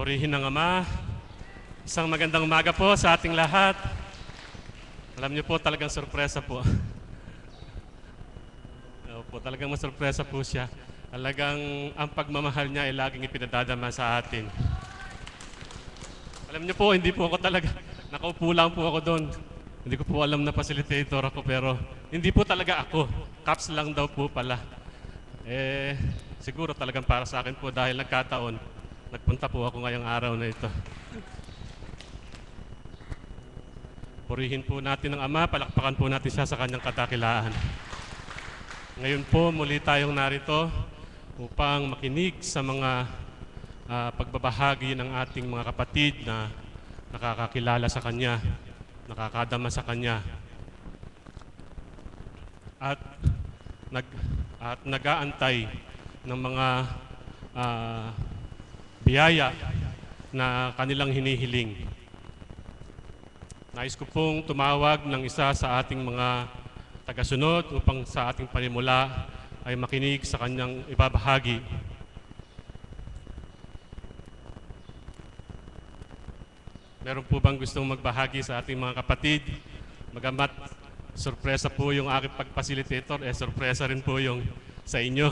Purihin ng Ama. Isang magandang umaga po sa ating lahat. Alam niyo po, talagang sorpresa po. Opo, talagang masorpresa po siya. Talagang ang pagmamahal niya ay laging ipinadadama sa atin. Alam niyo po, hindi po ako talaga, nakaupo lang po ako doon. Hindi ko po alam na facilitator ako, pero hindi po talaga ako. Caps lang daw po pala. Siguro talagang para sa akin po dahil nagkataon, nagpunta po ako ngayong araw na ito. Purihin po natin ang Ama, palakpakan po natin siya sa kanyang kadakilaan. Ngayon po, muli tayong narito upang makinig sa mga pagbabahagi ng ating mga kapatid na nakakakilala sa Kanya, nakakadama sa Kanya, at nag-aantay ng mga biyaya na kanilang hinihiling. Nais ko pong tumawag ng isa sa ating mga tagasunod upang sa ating panimula ay makinig sa kanyang ibabahagi. Meron po bang gustong magbahagi sa ating mga kapatid? Bagamat sorpresa po yung aking pag-facilitator, sorpresa rin po yung sa inyo.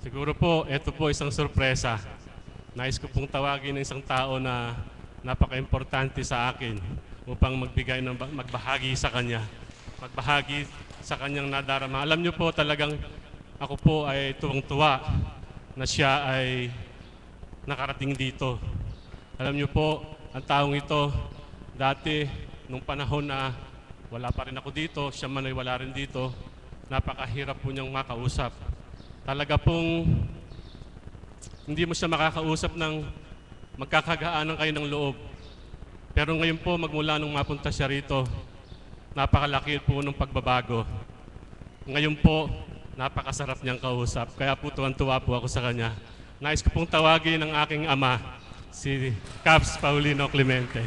Siguro po, ito po isang sorpresa. Nais ko pong tawagin ng isang tao na napaka-importante sa akin upang magbahagi sa kanya. Magbahagi sa kanyang nadarama. Alam niyo po talagang ako po ay tuwang-tuwa na siya ay nakarating dito. Alam niyo po, ang taong ito, dati, nung panahon na wala pa rin ako dito, siya man ay wala rin dito, napakahirap po niyang makausap. Talaga pong hindi mo siya makakausap ng magkakagaanan kayo ng loob. Pero ngayon po, magmula nung mapunta siya rito, napakalaki po ng pagbabago. Ngayon po, napakasarap niyang kausap. Kaya po tuwan-tuwa po ako sa kanya. Nais ko pong tawagin ang aking ama, si Caps Paulino Clemente.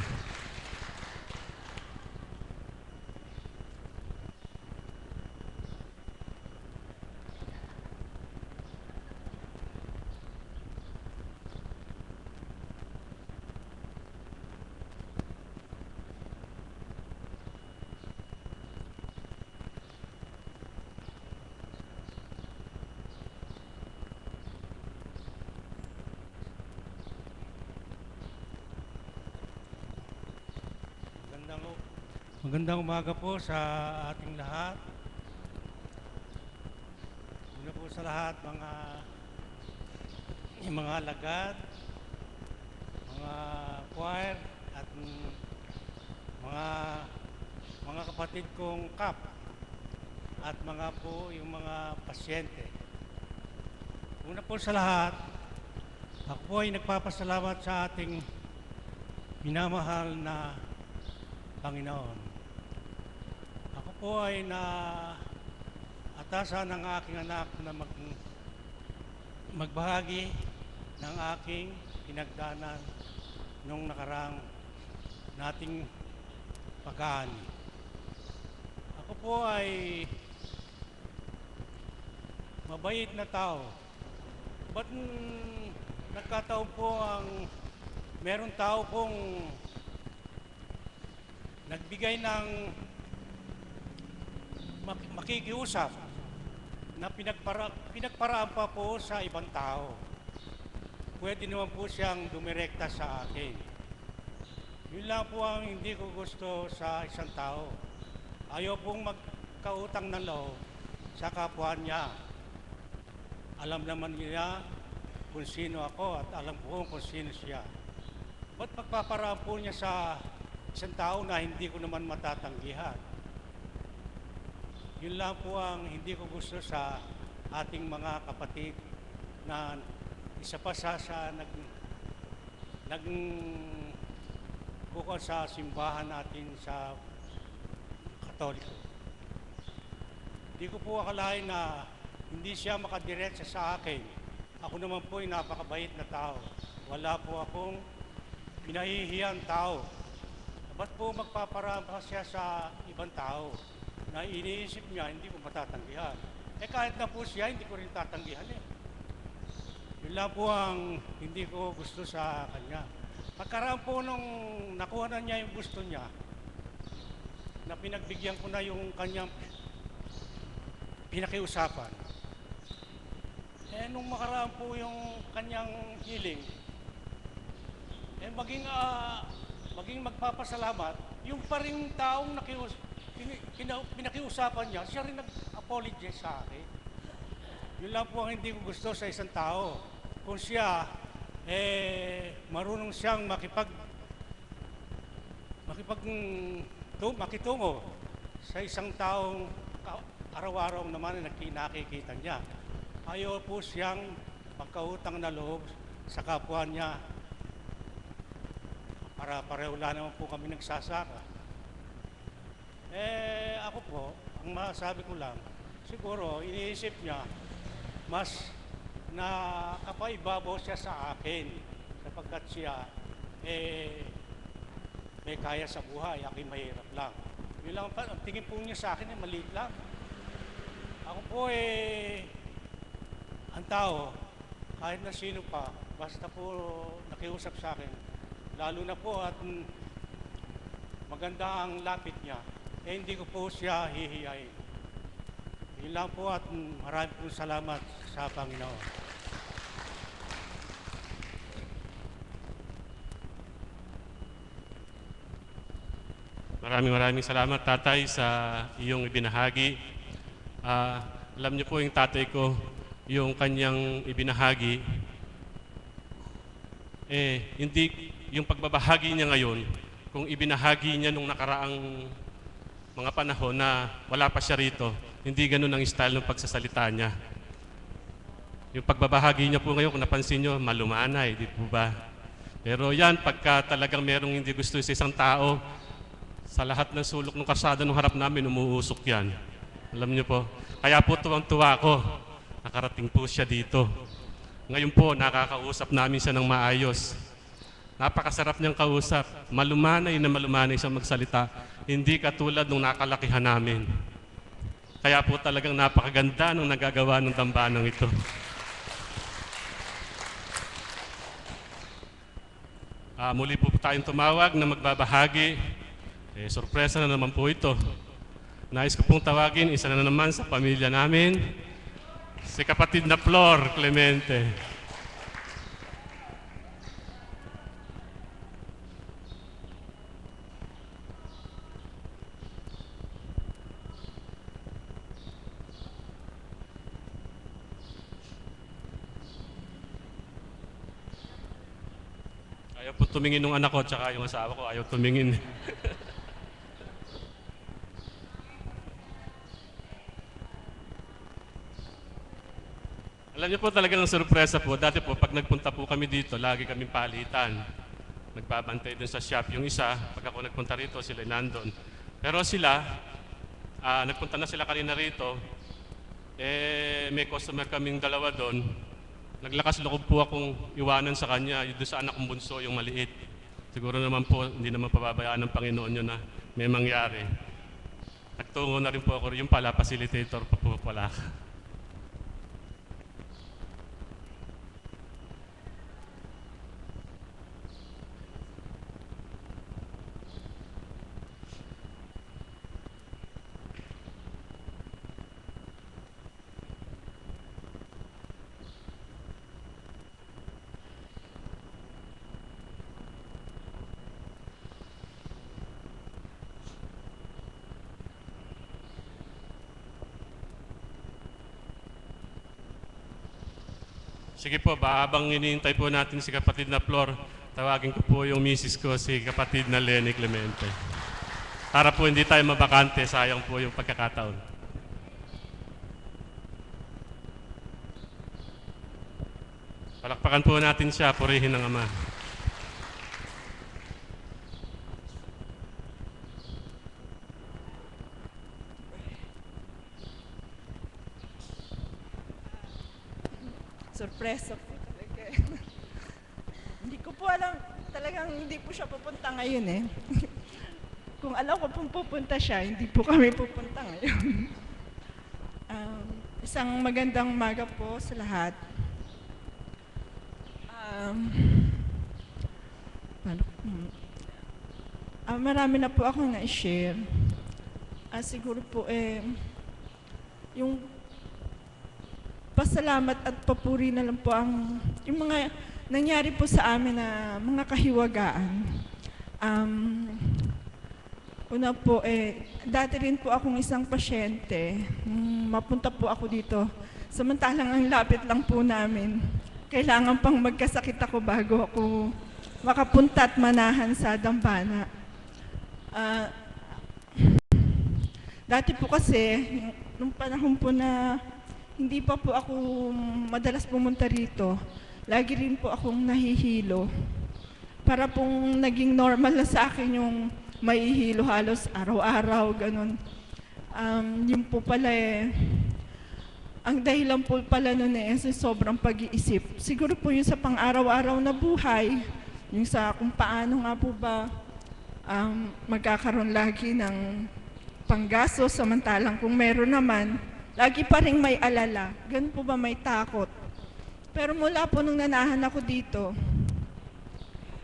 Magandang umaga po sa ating lahat. Una po sa lahat, mga alagad, mga choir, at mga kapatid kong kap, at mga po yung mga pasyente. Una po sa lahat, ako po ay nagpapasalamat sa ating minamahal na Panginoon. Ako po ay atasan ng aking anak na magbahagi ng aking pinagdaanan nung nakarang nating pag-aani. Ako po ay mabait na tao. Ba't nagkataon po meron tao pong nagbigay ng makikiusap na pinagparaan pa po sa ibang tao. Pwede naman po siyang dumirekta sa akin. Yun lang po ang hindi ko gusto sa isang tao. Ayaw pong magkautang ng loob sa kapwa niya. Alam naman niya kung sino ako at alam ko kung sino siya. Ba't magpaparaan po niya sa isang tao na hindi ko naman matatanggihan? Yun lang po ang hindi ko gusto sa ating mga kapatid na isa pa sa bukod sa simbahan natin sa Katoliko. Hindi ko po akalain na hindi siya makadiretsa sa akin. Ako naman po ay napakabait na tao. Wala po akong pinahihiyang tao. Ba't po magpaparaan pa siya sa ibang tao? na iniisip niya, hindi ko matatanggihan. Kahit na po siya, hindi ko rin tatanggihan eh. Yun lang po ang hindi ko gusto sa kanya. Pagkaraan po nung nakuha na niya yung gusto niya, na pinagbigyan ko na yung kanyang pinakiusapan. Nung makaraan po yung kanyang hiling, maging magpapasalamat, yung pa rin taong pinakiusapan niya, siya rin nag-apologize sa akin. Yun lang po ang hindi ko gusto sa isang tao. Kung siya, marunong siyang makitungo sa isang taong araw-araw naman na nakikita niya. Ayaw po siyang magkautang na loob sa kapwa niya. Para pareho lang naman po kami nagsasaka. Ako po, ang masabi ko lang, siguro iniisip niya, mas nakapaibabaw siya sa akin sapagkat siya may kaya sa buhay, aking mahirap lang. Yun lang, ang tingin po niya sa akin maliit lang. Ako po ang tao, kahit na sino pa, basta po nakiusap sa akin, lalo na po at maganda ang lapit niya, hindi ko po siya hihiyain. Yun lang po at maraming po salamat sa Panginoon. Maraming salamat, Tatay, sa iyong ibinahagi. Alam niyo po yung tatay ko, yung kanyang ibinahagi, hindi yung pagbabahagi niya ngayon, kung ibinahagi niya nung nakaraang mga panahon na wala pa siya rito, hindi ganun ang style ng pagsasalita niya. Yung pagbabahagi niya po ngayon, kung napansin niyo, malumanay, di po ba? Pero yan, pagka talagang merong hindi gusto sa isang tao, sa lahat ng sulok ng kalsada ng harap namin, umuusok yan. Alam niyo po. Kaya po tuwang-tuwa ako. Nakarating po siya dito. Ngayon po, nakakausap namin siya ng maayos. Napakasarap niyang kausap. Malumanay na malumanay siya magsalita. Hindi katulad nung nakalakihan namin. Kaya po talagang napakaganda nung nagagawa ng dambanang ito. Muli po tayong tumawag na magbabahagi. Sorpresa na naman po ito. Nais ko pong tawagin, isa na naman sa pamilya namin, si kapatid na Flor Clemente. Ayaw po tumingin ng anak ko, tsaka yung asawa ko, ayaw tumingin. Alam niyo po talaga ng sorpresa po. Dati po, pag nagpunta po kami dito, lagi kaming palitan. Nagbabantay dun sa shop. Yung isa, pag ako nagpunta rito, sila nandun. Pero sila, nagpunta na sila kanina rito, may customer kaming dalawa doon. Naglakas loob po akong iwanan sa kanya, doon sa anak kong bunso, yung maliit. Siguro naman po, hindi naman pababayaan ng Panginoon yun na may mangyari. Nagtungo na rin po ako, yung pala, facilitator pa po pala. Sige po, habang iniintay po natin si kapatid na Flor, tawagin ko po yung misis ko, si kapatid na Lenny Clemente. Para po hindi tayo mabakante, sayang po yung pagkakataon. Palakpakan po natin siya, purihin ng Ama. Sorpresa po talaga. Hindi ko po alam, talagang hindi po siya pupunta ngayon eh. Kung alam ko pong pupunta siya, hindi po kami pupunta ngayon. Um, Isang magandang umaga po sa lahat. Um, paano- hmm. Marami na po akong na-share. Siguro po yung pasalamat at papuri na lang po yung mga nangyari po sa amin na mga kahiwagaan. Una po, dati rin po akong isang pasyente. Mapunta po ako dito. Samantalang ang lapit lang po namin. Kailangan pang magkasakit ako bago ako makapunta at manahan sa dambana. Dati po kasi, nung panahon po na hindi pa po ako madalas pumunta rito, lagi rin po akong nahihilo. Para pong naging normal na sa akin yung maihilo halos araw-araw, ganun. Yun po pala ang dahilan po pala nun sa sobrang pag-iisip. Siguro po yung sa pang-araw-araw na buhay, yung sa kung paano nga po ba magkakaroon lagi ng panggaso, samantalang kung meron naman, lagi pa rin may alala. Ganun po ba may takot? Pero mula po nung nanahan ako dito,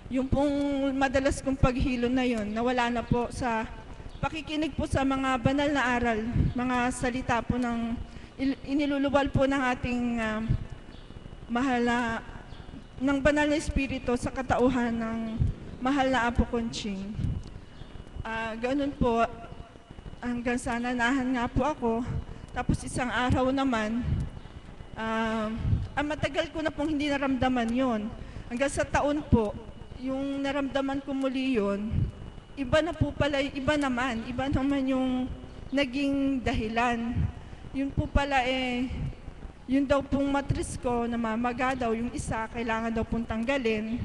yung pong madalas kong paghilo na yon, nawala na po sa pakikinig po sa mga banal na aral, mga salita po ng iniluluwal po ng ating mahal na, ng banal na espiritu sa katauhan ng mahal na Apo Conching. Ganun po, hanggang sa nanahan nga po ako, tapos isang araw naman, matagal ko na pong hindi naramdaman yon. Hanggang sa taon po, yung naramdaman ko muli yun, iba na po pala, iba naman yung naging dahilan. Yun po pala yun daw pong matris ko, namamaga daw, yung isa, kailangan daw pong tanggalin,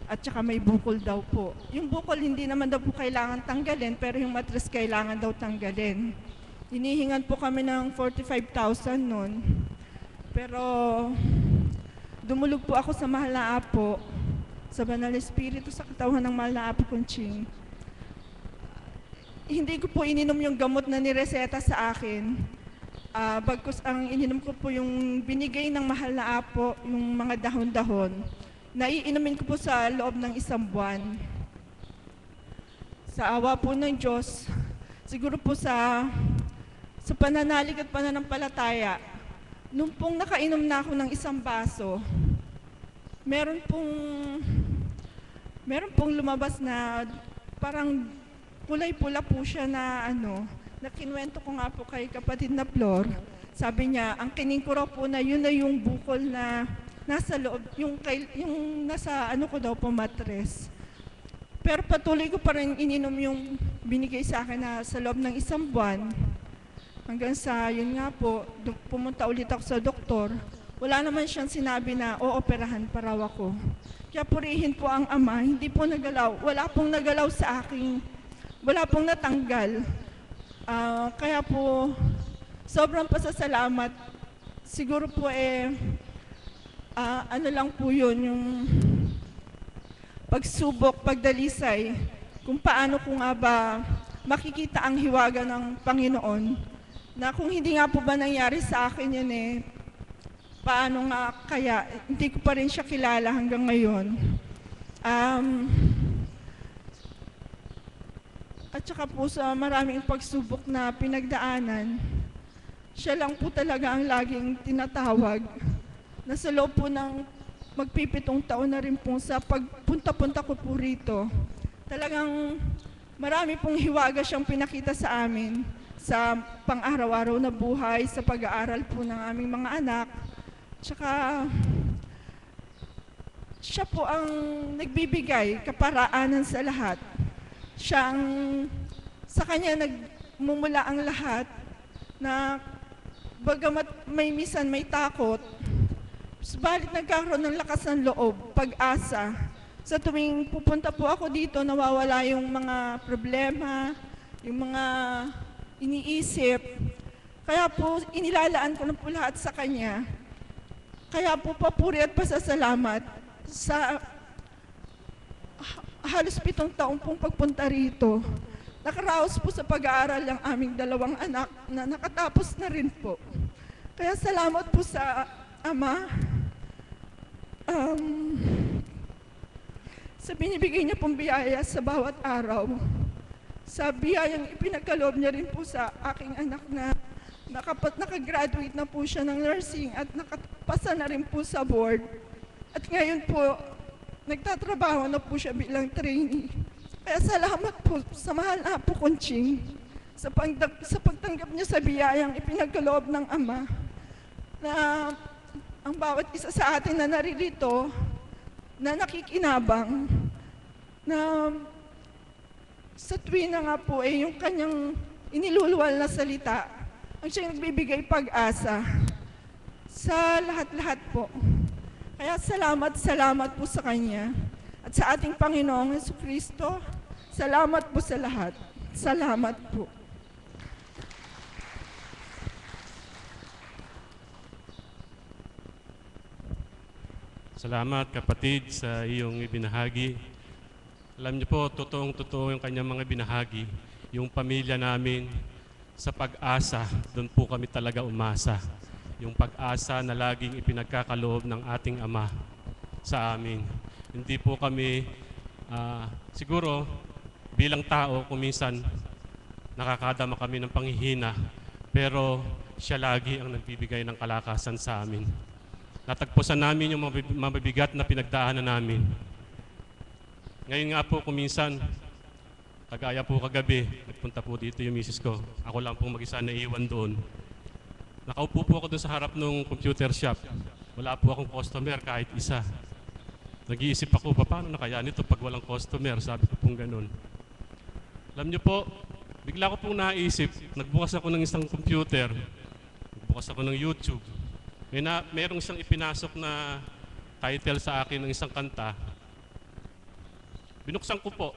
at saka may bukol daw po. Yung bukol hindi naman daw po kailangan tanggalin, pero yung matris kailangan daw tanggalin. Hinihingan po kami ng 45,000 nun, pero dumulog po ako sa mahal na Apo, sa banal na espiritu, sa katawan ng mahal na Apo Conching. Hindi ko po ininom yung gamot na nireseta sa akin. Bagkus ang ininom ko po yung binigay ng mahal na Apo, yung mga dahon-dahon. Naiinumin ko po sa loob ng 1 buwan. Sa awa po ng Diyos, siguro po sa pananalig at pananampalataya, nung pong nakainom na ako ng 1 baso, meron pong lumabas na parang kulay-pula po siya na na kinuwento ko nga po kay kapatid na Flor. Sabi niya, ang kining ko raw po na yun na yung bukol na nasa loob, yung nasa ko daw po matres. Pero patuloy ko pa rin ininom yung binigay sa akin na sa loob ng 1 buwan. Hanggang sa yun nga po, pumunta ulit ako sa doktor. Wala naman siyang sinabi na ooperahan pa raw ako. Kaya purihin po ang Ama, hindi po nagalaw. Wala pong nagalaw sa akin. Wala pong natanggal. Kaya po, sobrang pasasalamat. Siguro po ano lang po yun, yung pagsubok, pagdalisay, kung paano ko nga ba makikita ang hiwaga ng Panginoon, na kung hindi nga po ba nangyari sa akin yun paano nga kaya, hindi ko pa rin siya kilala hanggang ngayon. At saka po sa maraming pagsubok na pinagdaanan, siya lang po talaga ang laging tinatawag. Nasa loob po ng magpipitong taon na rin po sa pagpunta-punta ko po rito. Talagang marami pong hiwaga siyang pinakita sa amin sa pang-araw-araw na buhay, sa pag-aaral po ng aming mga anak. Tsaka, siya po ang nagbibigay kaparaanan sa lahat. Siya ang, sa kanya nagmumula ang lahat na bagamat may misan may takot, subalit nagkakaroon ng lakas ng loob, pag-asa. Sa tuwing pupunta po ako dito, nawawala yung mga problema, yung mga iniisip. Kaya po, inilalaan ko na po lahat sa kanya. Kaya po papuri at pasasalamat sa halos 7 taong pong pagpunta rito. nakaraos po sa pag-aaral ang aming dalawang anak na nakatapos na rin po. Kaya salamat po sa Ama sa binibigay niya pong biyaya sa bawat araw. Sa biyayang ipinagkaloob niya rin po sa aking anak na nakagraduate na po siya ng nursing at nakapasa na rin po sa board. At ngayon po, nagtatrabaho na po siya bilang trainee. Kaya salamat po sa mahal na po Conching sa pagtanggap niya sa biyayang ipinagkaloob ng Ama na ang bawat isa sa atin na naririto na nakikinabang na sa tuwina nga po yung kanyang iniluluwal na salita ang siyang nagbibigay pag-asa sa lahat-lahat po. Kaya salamat po sa Kanya at sa ating Panginoong Jesucristo. Salamat po sa lahat. Salamat po. Salamat kapatid sa iyong ibinahagi. Alam niyo po, totoong-totoo yung kanyang mga binahagi. Yung pamilya namin, sa pag-asa, doon po kami talaga umasa. Yung pag-asa na laging ipinagkakaloob ng ating Ama sa amin. Hindi po kami, siguro bilang tao, kung minsan nakakadama kami ng panghihina, pero siya lagi ang nagbibigay ng kalakasan sa amin. Natagpusan namin yung mabibigat na pinagdaanan namin. Ngayon nga po, kung minsan, kagaya po kagabi, nagpunta po dito yung misis ko. Ako lang po mag-isa na iwan doon. Nakaupo po ako doon sa harap ng computer shop. Wala po akong customer kahit isa. Nag-iisip ako, paano na kaya nito pag walang customer? Sabi ko pong ganun. Alam niyo po, bigla ko pong naisip, nagbukas ako ng isang computer, nagbukas ako ng YouTube. Merong isang ipinasok na title sa akin ng isang kanta. Binuksan ko po.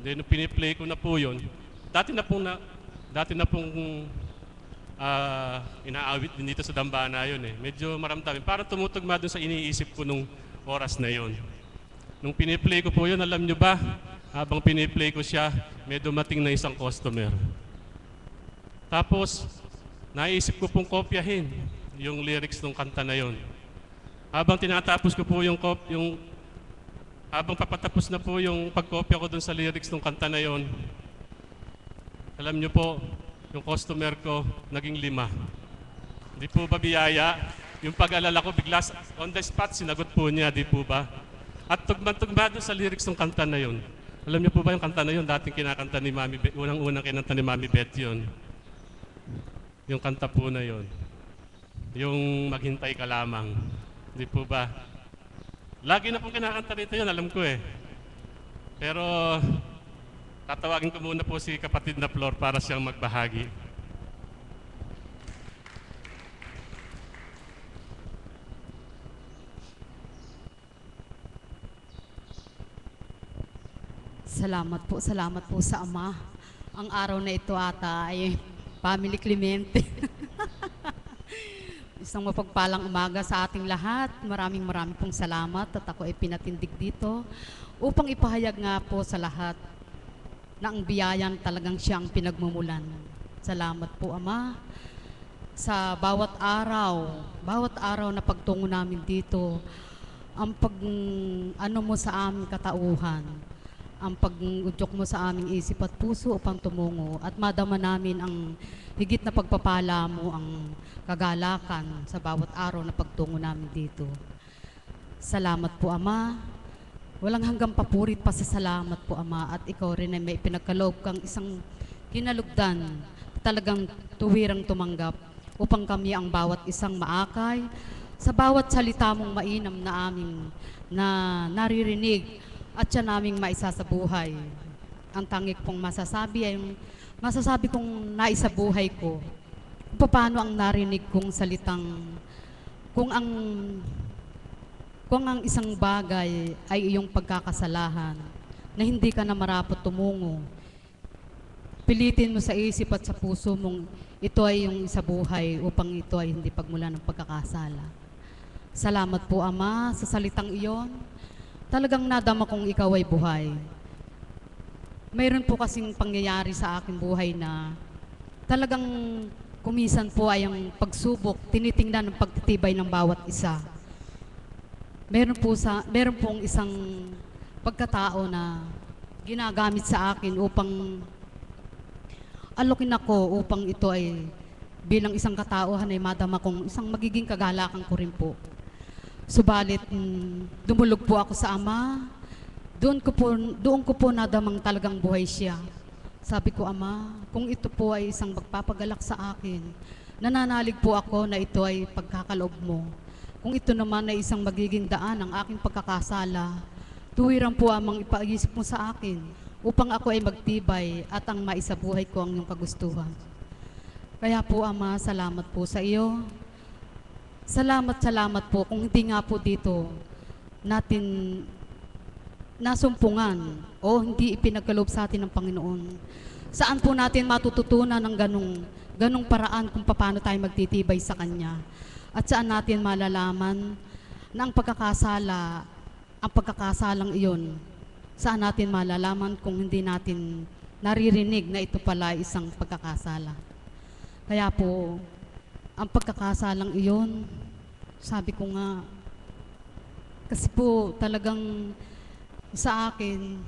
Then piniplay ko na po yun. Dati na pong inaawit din dito sa dambana yun eh. Medyo maramdamin. Parang tumutugma dun sa iniisip ko nung oras na yun. Nung piniplay ko po yun, alam nyo ba, habang piniplay ko siya, may dumating na isang customer. Tapos, naisip ko pong kopyahin yung lyrics ng kanta na yun. Habang tinatapos ko po habang papatapos na po yung pagkopya ko dun sa lyrics ng kanta na yon, alam nyo po, yung customer ko, naging 5. Di po ba biyaya? Yung pag-alala ko, bigla on the spot, sinagot po niya, di po ba? At tugma-tugma dun sa lyrics ng kanta na yon. Alam niyo po ba yung kanta na yon, dating kinakanta ni Mami Beth, unang-unang kinanta ni Mami Beth yun. Yung kanta po na yon. Yung maghintay ka lamang. Di po ba? Lagi na pong kinakanta rito yun, alam ko eh. Pero tatawagin ko muna po si kapatid na Flor para siyang magbahagi. Salamat po sa Ama. Ang araw na ito ata ay Family Clemente. Isang mapagpalang umaga sa ating lahat. Maraming pong salamat at ako ay pinatindig dito upang ipahayag nga po sa lahat na ang biyayan talagang siyang pinagmumulan. Salamat po Ama sa bawat araw na pagtungo namin dito, ang ano mo sa aming katauhan, ang pag-udyok mo sa aming isip at puso upang tumungo at madama namin ang higit na pagpapala mo, ang kagalakan sa bawat araw na pagtungo namin dito. Salamat po Ama. Walang hanggang papurit pa sa salamat po Ama, at ikaw rin ay may pinagkaloob kang isang kinalugdan, talagang tuwirang tumanggap upang kami ang bawat isang maakay sa bawat salita mong mainam na aming na naririnig at siya naming maisasabuhay. Ang tangik pong masasabi ay masasabi kong naisabuhay ko paano ang narinig kong salitang kung ang isang bagay ay iyong pagkakasalahan na hindi ka na marapat tumungo, pilitin mo sa isip at sa puso mong ito ay yung isabuhay upang ito ay hindi pagmula ng pagkakasala. Salamat po Ama sa salitang iyon. Talagang nadama kong ikaw ay buhay. mayroon po kasing pangyayari sa aking buhay na talagang kumisan po ay ang pagsubok, tinitingnan ng pagtitibay ng bawat isa. Meron pong isang pagkatao na ginagamit sa akin upang alokin ako upang ito ay bilang isang katauhan ay madama kong isang magiging kagalakan ko rin po. Subalit, dumulog po ako sa Ama, doon ko po nadamang talagang buhay siya. Sabi ko, Ama, kung ito po ay isang magpapagalak sa akin, nananalig po ako na ito ay pagkakaloob mo. Kung ito naman ay isang magiging daan ng aking pagkakasala, tuwiran po amang ipaisip mo sa akin upang ako ay magtibay at ang maisabuhay ko ang iyong kagustuhan. Kaya po, Ama, salamat po sa iyo. Salamat po kung hindi nga po dito natin nasumpungan o hindi ipinagkaloob sa atin ng Panginoon. Saan po natin matututunan ng ganong paraan kung paano tayo magtitibay sa Kanya? At saan natin malalaman na ang pagkakasalang iyon, saan natin malalaman kung hindi natin naririnig na ito pala ay isang pagkakasala? Kaya po, ang pagkakasalang iyon, sabi ko nga, kasi po talagang sa akin,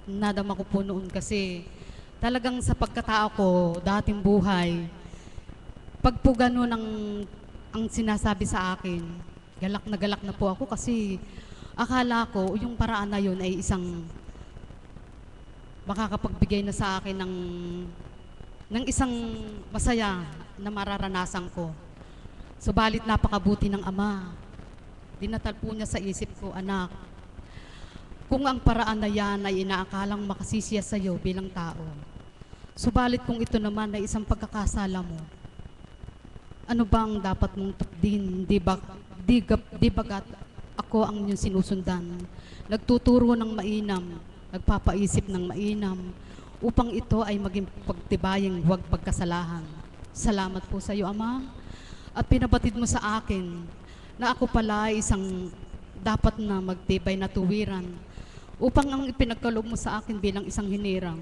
nadama ko po noon kasi talagang sa pagkatao ko, dating buhay, pag po gano'n ang sinasabi sa akin, galak na po ako kasi akala ko yung paraan na yun ay isang makakapagbigay na sa akin ng isang masaya na mararanasan ko. Subalit napakabuti ng Ama. Dinatal po niya sa isip ko, anak, kung ang paraan na yan ay inaakalang makasisiya sa iyo bilang tao, subalit kung ito naman ay isang pagkakasala mo, ano bang dapat mong tukdin? Di bagat ako ang inyong sinusundan, nagtuturo ng mainam, nagpapaisip ng mainam, upang ito ay maging pagtibayang huwag pagkasalahan. Salamat po sa iyo, Ama, at pinabatid mo sa akin na ako pala ay isang dapat na magtibay na tuwiran upang ang ipinagkaloob mo sa akin bilang isang hinirang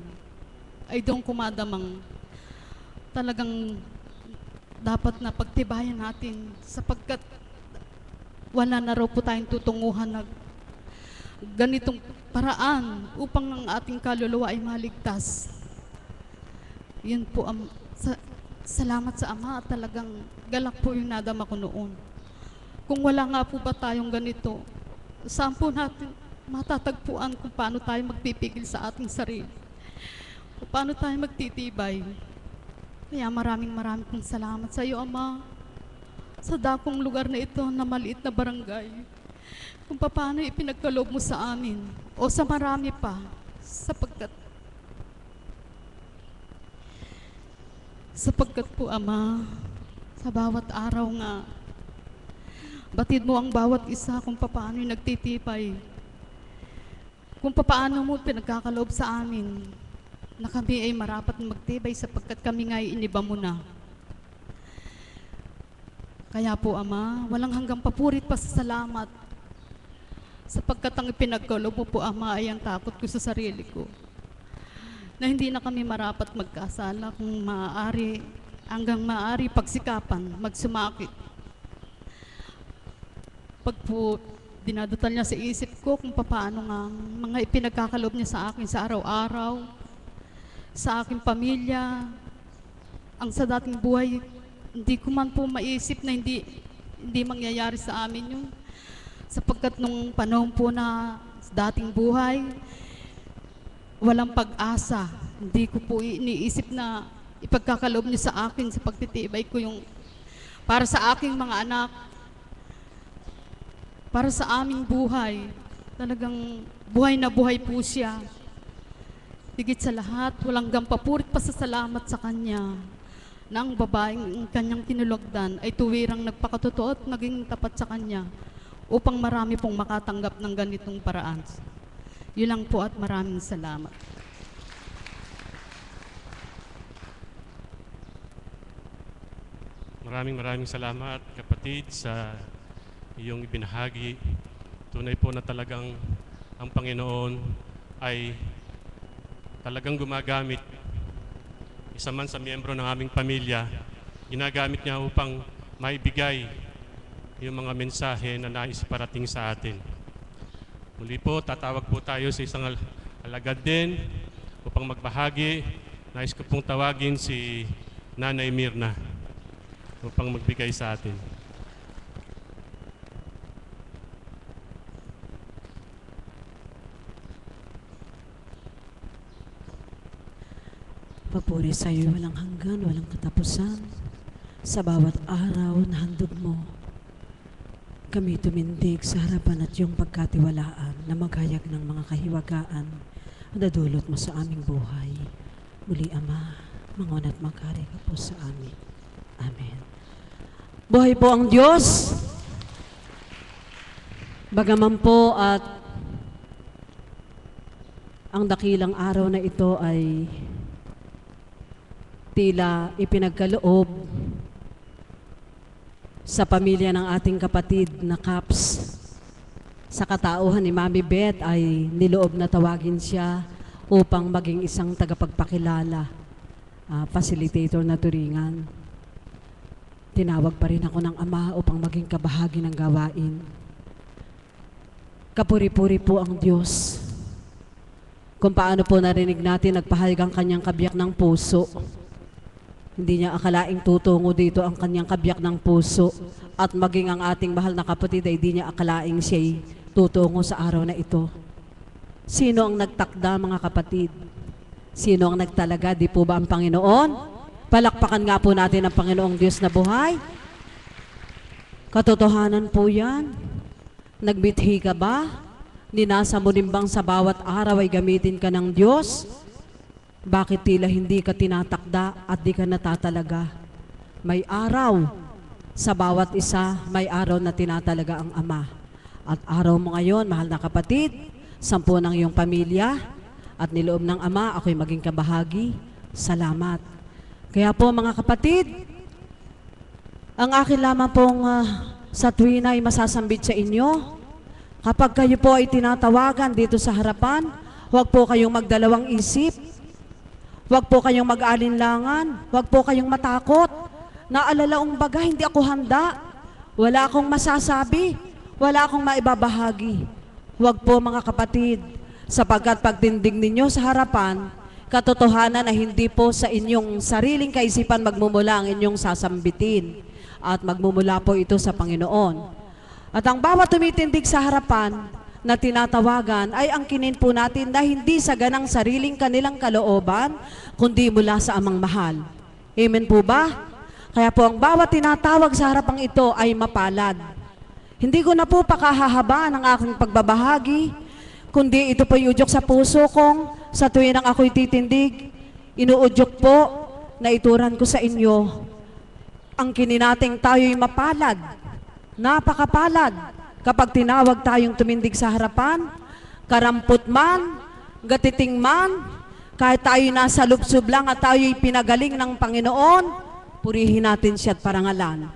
ay doon kumadamang talagang dapat na pagtibayan natin sapagkat wala na raw po tayong tutunguhan na ganitong paraan upang ang ating kaluluwa ay maligtas. Yun po, salamat sa Ama at talagang galak po yung nadama ko noon. Kung wala nga po ba tayong ganito, saan po natin matatagpuan kung paano tayo magpipigil sa ating sarili? Kung paano tayo magtitibay? Kaya maraming pong salamat sa iyo, Ama, sa dakong lugar na ito na maliit na barangay. Kung paano ipinagkaloob mo sa amin o sa marami pa sapagkat po, Ama, sa bawat araw nga, batid mo ang bawat isa kung paano nagtitipay. Kung paano mo pinagkakaloob sa amin na kami ay marapat magtibay sapagkat kami nga ay iniba mo na. Kaya po, Ama, walang hanggang papurit pa sa salamat sapagkat ang ipinagkaloob mo po, Ama, ay ang takot ko sa sarili ko na hindi na kami marapat magkasala kung maaari, hanggang maaari pagsikapan, magsumakit. Pag po dinadatal niya sa isip ko kung paano nga mga ipinagkakaloob niya sa akin sa araw-araw, sa aking pamilya, ang sa dating buhay, hindi ko man po maisip na hindi mangyayari sa amin yun. Sapagkat nung panahon po na sa dating buhay, walang pag-asa. Hindi ko po iniisip na ipagkakaloob niyo sa akin sa pagtitibay ko yung para sa aking mga anak, para sa aming buhay. Talagang buhay na buhay po siya. Higit sa lahat, walang gampapurit pa sa salamat sa Kanya na ang babaeng Kanyang tinulogdan ay tuwirang nagpakatotoo at naging tapat sa Kanya upang marami pong makatanggap ng ganitong paraan. Yun lang po at maraming salamat. Maraming salamat, kapatid, sa iyong ibinahagi. Tunay po na talagang ang Panginoon ay talagang gumagamit, isa man sa miyembro ng aming pamilya, ginagamit niya upang maibigay yung mga mensahe na nais parating sa atin. Muli po, tatawag po tayo sa isang alagad din upang magbahagi. Nais ko pong tawagin si Nanay Mirna upang magbigay sa atin. Papuri sa iyo walang hanggan, walang katapusan. Sa bawat araw na handog mo, kami tumindig sa harapan at iyong pagkatiwalaan na maghayag ng mga kahiwagaan na dadulot mo sa aming buhay. Muli, Ama, mangon at maghari ka po sa amin. Amen. Buhay po ang Diyos. Bagaman po at ang dakilang araw na ito ay tila ipinagkaloob sa pamilya ng ating kapatid na Caps. Sa katauhan ni Mami Beth ay niloob na tawagin siya upang maging isang tagapagpakilala, facilitator na turingan. Tinawag pa rin ako ng Ama upang maging kabahagi ng gawain. Kapuri-puri po ang Diyos. Kung paano po narinig natin nagpahayag ang kanyang kabiyak ng puso. Hindi niya akalaing tutungo dito ang kanyang kabiyak ng puso at maging ang ating mahal na kapatid ay di niya akalaing siya'y tutungo sa araw na ito. Sino ang nagtakda, mga kapatid? Sino ang nagtalaga? Di po ba ang Panginoon? Palakpakan nga po natin ang Panginoong Diyos na buhay. Katotohanan po yan. Nagbithi ka ba? Ninasa mo rin bang sa bawat araw ay gamitin ka ng Diyos? Bakit tila hindi ka tinatakda at di ka natatalaga? May araw. Sa bawat isa, may araw na tinatalaga ang Ama. At araw mo ngayon, mahal na kapatid, 10 ng iyong pamilya, at niloob ng Ama, ako'y maging kabahagi. Salamat. Kaya po mga kapatid, ang akin lamang pong sa tuwina ay masasambit sa inyo. Kapag kayo po ay tinatawagan dito sa harapan, huwag po kayong magdalawang isip. Huwag po kayong mag-alinlangan. Huwag po kayong matakot. Naalalaong baga, hindi ako handa. Wala akong masasabi. Wala akong maibabahagi. Huwag po mga kapatid, sapagkat pagtindig ninyo sa harapan, katotohanan na hindi po sa inyong sariling kaisipan magmumula ang inyong sasambitin. At magmumula po ito sa Panginoon. At ang bawat tumitindig sa harapan na tinatawagan ay angkinin po natin na hindi sa ganang sariling kanilang kalooban, kundi mula sa Amang Mahal. Amen po ba? Kaya po ang bawat tinatawag sa harapang ito ay mapalad. Hindi ko na po pakahahabaan ang aking pagbabahagi, kundi ito po iudyok sa puso kong sa tuwing ang ako'y titindig, inuudyok po na ituran ko sa inyo. Ang kininating tayo'y mapalad, napakapalad, kapag tinawag tayong tumindig sa harapan, karampot man, gatiting man, kahit tayo nasa lubsob lang at tayo'y pinagaling ng Panginoon, purihin natin siya at parangalan.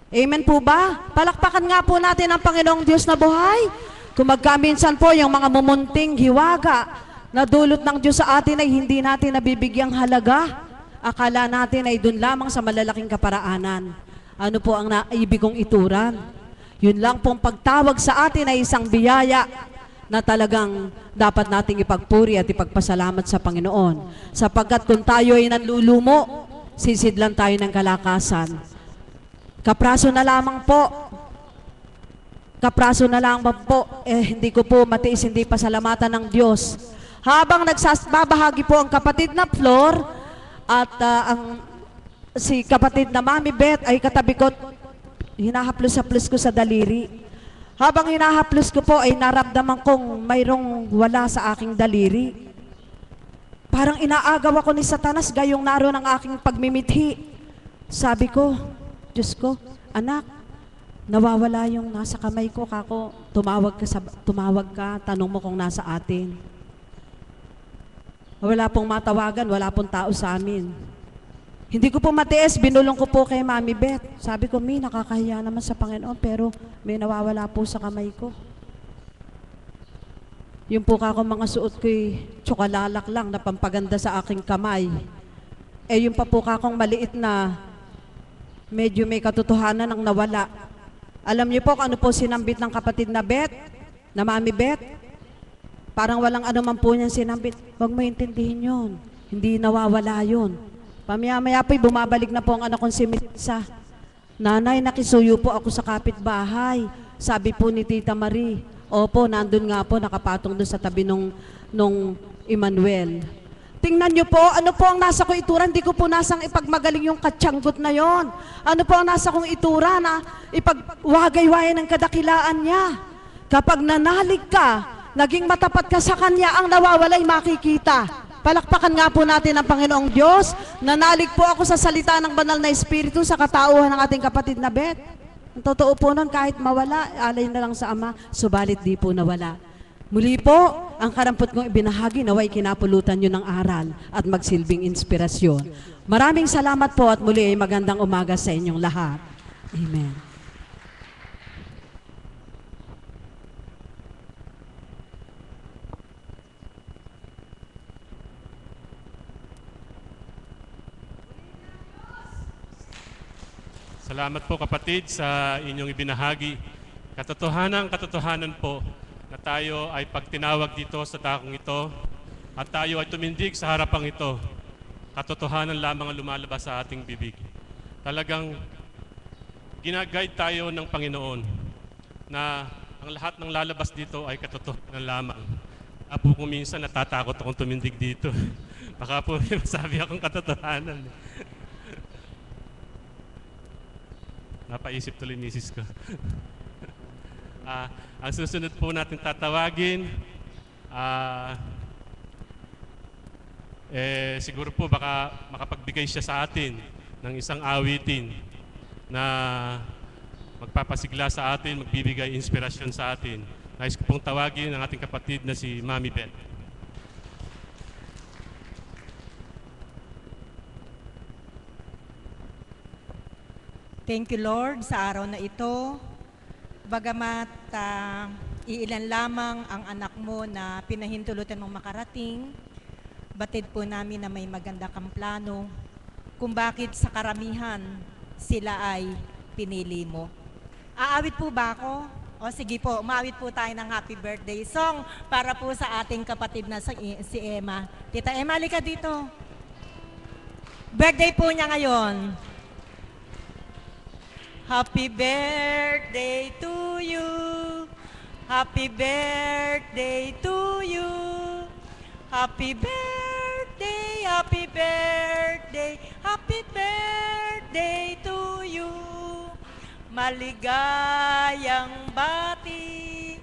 Amen po ba? Palakpakan nga po natin ang Panginoong Diyos na buhay. Kung magkaminsan po yung mga mumunting hiwaga na dulot ng Diyos sa atin ay hindi natin nabibigyang halaga, akala natin ay dun lamang sa malalaking kaparaanan. Ano po ang naibig kong ituran? Yun lang pong pagtawag sa atin ay isang biyaya na talagang dapat nating ipagpuri at ipagpasalamat sa Panginoon. Sapagkat kung tayo ay nanlulumo, sisidlan tayo ng kalakasan. Kapraso na lamang po. Kapraso na lamang po. Hindi ko po matiis, hindi pasalamatan ng Diyos. Habang nagsababahagi po ang kapatid na Flor at si kapatid na Mami Beth ay katabi ko, hinahaplos-haplos ko sa daliri. Habang hinahaplos ko po ay naramdaman kong mayroong wala sa aking daliri. Parang inaagaw ako ni Satanas gayong naroon ang aking pagmimithi. Sabi ko, Diyos ko, anak, nawawala yung nasa kamay ko. Kako, tumawag ka, tanong mo kung nasa atin. Wala pong matawagan, wala pong tao sa amin. Hindi ko po matiis, binulong ko po kay Mami Beth. Sabi ko, Mi, nakakahiya naman sa Panginoon, pero may nawawala po sa kamay ko. Yung po kako mga suot ko'y tsukalalak lang na pampaganda sa aking kamay. Eh yung pa po kakong maliit na medyo may katotohanan ang nawala. Alam niyo po kung ano po sinambit ng kapatid na Bet, na Mami Bet? Parang walang ano man po niyang sinambit. Huwag mo intindihin yun. Hindi nawawala yun. Pamaya-maya po'y bumabalik na po ang anak kong si Melissa. Nanay, nakisuyo po ako sa kapitbahay. Sabi po ni Tita Marie. Opo, nandun nga po, nakapatong doon sa tabi nung Emmanuel. Tingnan niyo po, ano po ang nasa ko itura? Hindi ko po nasang ipagmagaling yung katsanggot na yon. Ano po ang nasa kong itura na ipagwagay-wagay ng kadakilaan niya? Kapag nanalig ka, naging matapat ka sa Kanya, ang nawawalay makikita. Palakpakan nga po natin ang Panginoong Diyos. Nanalig po ako sa salita ng banal na Espiritu sa katauhan ng ating kapatid na Bet. Ang totoo po nun, kahit mawala, alay na lang sa Ama, subalit di po nawala. Muli po, ang karampot kong ibinahagi, naway kinapulutan nyo ng aral at magsilbing inspirasyon. Maraming salamat po at muli ay magandang umaga sa inyong lahat. Amen. Salamat po kapatid sa inyong ibinahagi. Katotohanan po na tayo ay pagtinawag dito sa dakong ito at tayo ay tumindig sa harapang ito. Katotohanan lamang ang lumalabas sa ating bibig. Talagang ginaguide tayo ng Panginoon na ang lahat ng lalabas dito ay katotohanan lamang. Apo kung minsan natatakot akong tumindig dito. Baka po may masabi akong katotohanan. Napaisip tuloy misis ko. Ang susunod po natin tatawagin, siguro po baka makapagbigay siya sa atin ng isang awitin na magpapasigla sa atin, magbibigay inspirasyon sa atin. Nais ko pong tawagin ang ating kapatid na si Mami Bet. Thank you, Lord, sa araw na ito. Bagamat iilan lamang ang anak mo na pinahintulutan mong makarating, batid po namin na may maganda kang plano kung bakit sa karamihan sila ay pinili mo. Aawit po ba ako? O sige po, umawit po tayo ng happy birthday song para po sa ating kapatid na si Emma. Tita Emma, halika dito. Birthday po niya ngayon. Happy birthday to you. Happy birthday to you. Happy birthday, happy birthday, happy birthday to you. Maligayang bati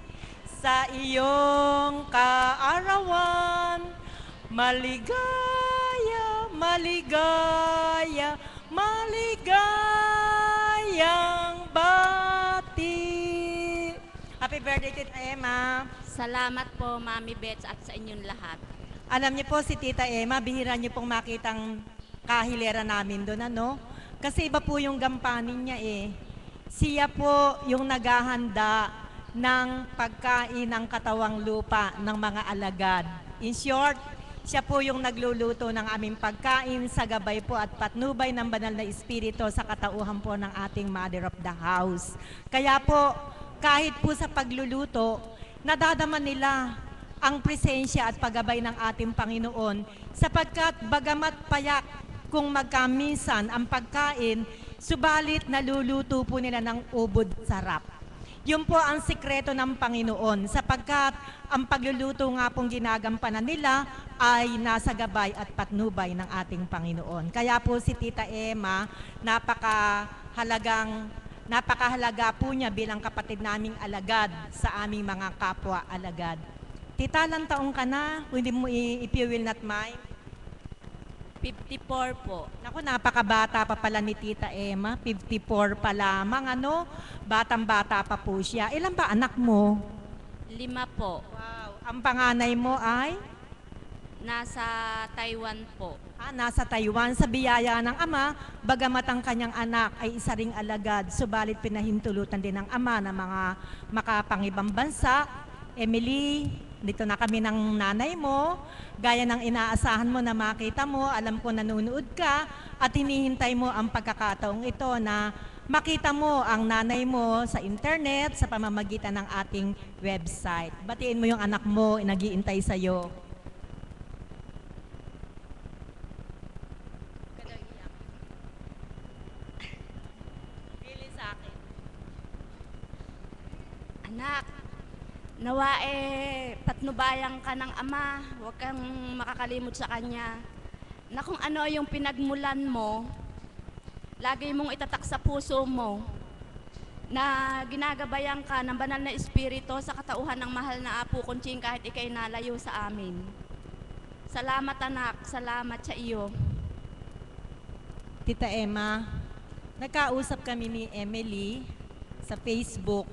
sa iyong kaarawan. Maligaya, maligaya, maligayang bati. Happy birthday, Tita Emma. Salamat po, Mami Bets, at sa inyong lahat. Alam niyo po si Tita Emma, bihira niyo pong makitang kahilera namin doon, ano? Kasi iba po yung gampanin niya eh. Siya po yung naghahanda ng pagkain ng katawang lupa ng mga alagad. In short, siya po yung nagluluto ng aming pagkain sa gabay po at patnubay ng banal na espiritu sa katauhan po ng ating Mother of the House. Kaya po, kahit po sa pagluluto, nadadama nila ang presensya at paggabay ng ating Panginoon sapagkat bagamat payak kung magkamisan ang pagkain, subalit naluluto po nila ng ubod sarap. Yun po ang sikreto ng Panginoon sapagkat ang pagluluto nga pong ginagampanan nila ay nasa gabay at patnubay ng ating Panginoon. Kaya po si Tita Emma, napakahalaga po niya bilang kapatid naming alagad sa aming mga kapwa alagad. Tita, ilang taong ka na? Hindi mo if you will not mind? 54 po. Naku, napakabata pa pala ni Tita Emma. 54 pa lamang, ano? Batang-bata pa po siya. Ilan ba anak mo? 5 po. Wow. Ang panganay mo ay? Nasa Taiwan po. Nasa Taiwan. Sa biyaya ng ama, bagamat ang kanyang anak ay isa ring alagad, subalit pinahintulutan din ng ama ng mga makapangibang bansa. Emily, Dito na kami ng nanay mo, gaya ng inaasahan mo na makita mo, alam ko nanonood ka, at hinihintay mo ang pagkakataong ito na makita mo ang nanay mo sa internet sa pamamagitan ng ating website. Batiin mo yung anak mo, nag-iintay sa'yo. Anak, nawa patnubayan ka ng ama, huwag kang makakalimot sa kanya. Na kung ano yung pinagmulan mo, lagi mong itatak sa puso mo na ginagabayan ka ng banal na espiritu sa katauhan ng mahal na Apo Conching kahit ikay nalayo sa amin. Salamat anak, salamat sa iyo. Tita Emma, nagkausap kami ni Emily sa Facebook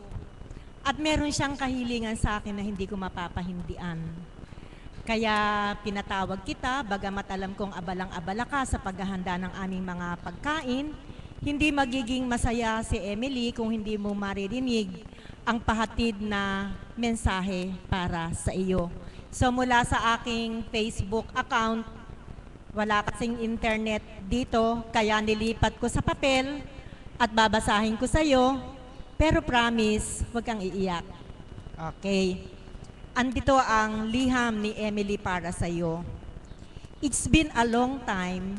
at meron siyang kahilingan sa akin na hindi ko mapapahindian. Kaya pinatawag kita, bagamat alam kong abalang-abala ka sa paghahanda ng aming mga pagkain, hindi magiging masaya si Emily kung hindi mo maririnig ang pahatid na mensahe para sa iyo. So mula sa aking Facebook account, wala kasing internet dito, kaya nilipat ko sa papel at babasahin ko sa iyo. Pero promise, huwag kang iiyak. Okay. Andito ang liham ni Emily para sa iyo. It's been a long time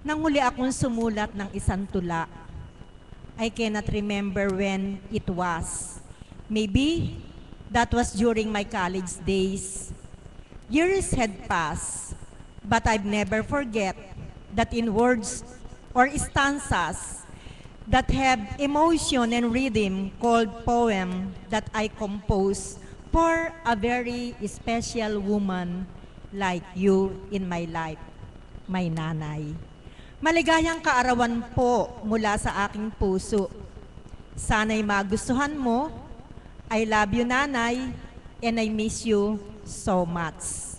nang huli akong sumulat ng isang tula. I cannot remember when it was. Maybe that was during my college days. Years had passed, but I've never forget that in words or stanzas that have emotion and rhythm called poem that I compose for a very special woman like you in my life, my nanay. Maligayang kaarawan po mula sa aking puso. Sana'y magustuhan mo. I love you, nanay, and I miss you so much.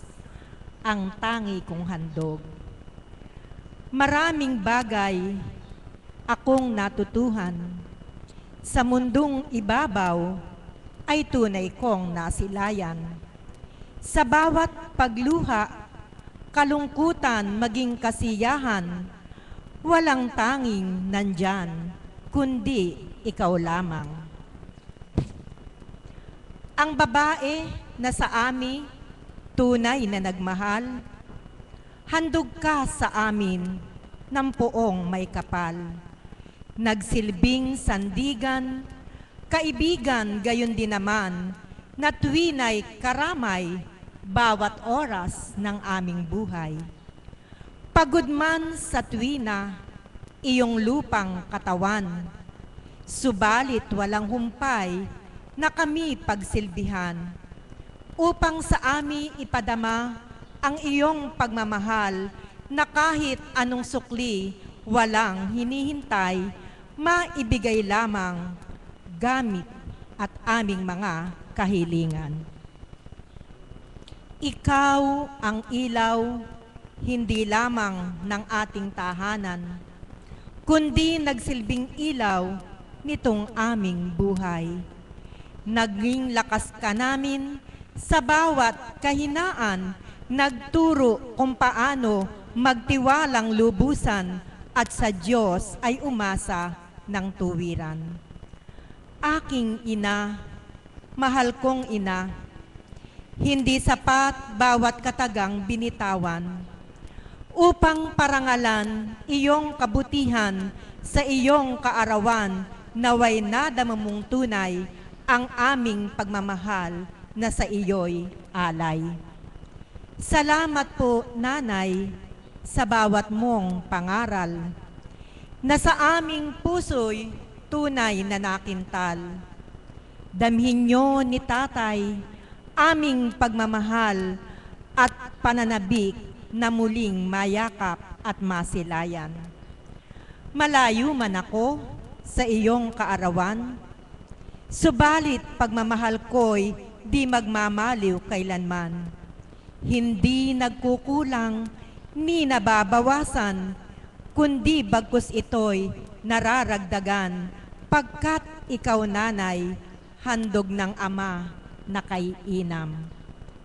Ang tangi kong handog. Maraming bagay akong natutuhan. Sa mundong ibabaw ay tunay kong nasilayan. Sa bawat pagluha, kalungkutan maging kasiyahan, walang tanging nandyan, kundi ikaw lamang. Ang babae na sa amin, tunay na nagmahal, handog ka sa amin ng poong may kapal. Nagsilbing sandigan, kaibigan gayon din naman, na tuwina'y karamay bawat oras ng aming buhay. Pagod man sa tuwina, iyong lupang katawan, subalit walang humpay na kami pagsilbihan, upang sa amin ipadama ang iyong pagmamahal na kahit anong sukli, walang hinihintay, maibigay lamang gamit at aming mga kahilingan. Ikaw ang ilaw, hindi lamang ng ating tahanan, kundi nagsilbing ilaw nitong aming buhay. Naging lakas ka namin sa bawat kahinaan, nagturo kung paano magtiwalang lubusan at sa Diyos ay umasa ng tuwiran. Aking ina, mahal kong ina, hindi sapat bawat katagang binitawan upang parangalan iyong kabutihan sa iyong kaarawan, naway nadama mong tunay ang aming pagmamahal na sa iyo'y alay. Salamat po, nanay, sa bawat mong pangaral na sa aming puso'y tunay na nakintal. Damhin niyo ni tatay aming pagmamahal at pananabik na muling mayakap at masilayan. Malayo man ako sa iyong kaarawan, subalit pagmamahal ko'y di magmamaliw kailanman. Hindi nagkukulang ni nababawasan, kundi bagkus ito'y nararagdagan, pagkat ikaw nanay, handog ng ama na kay inam.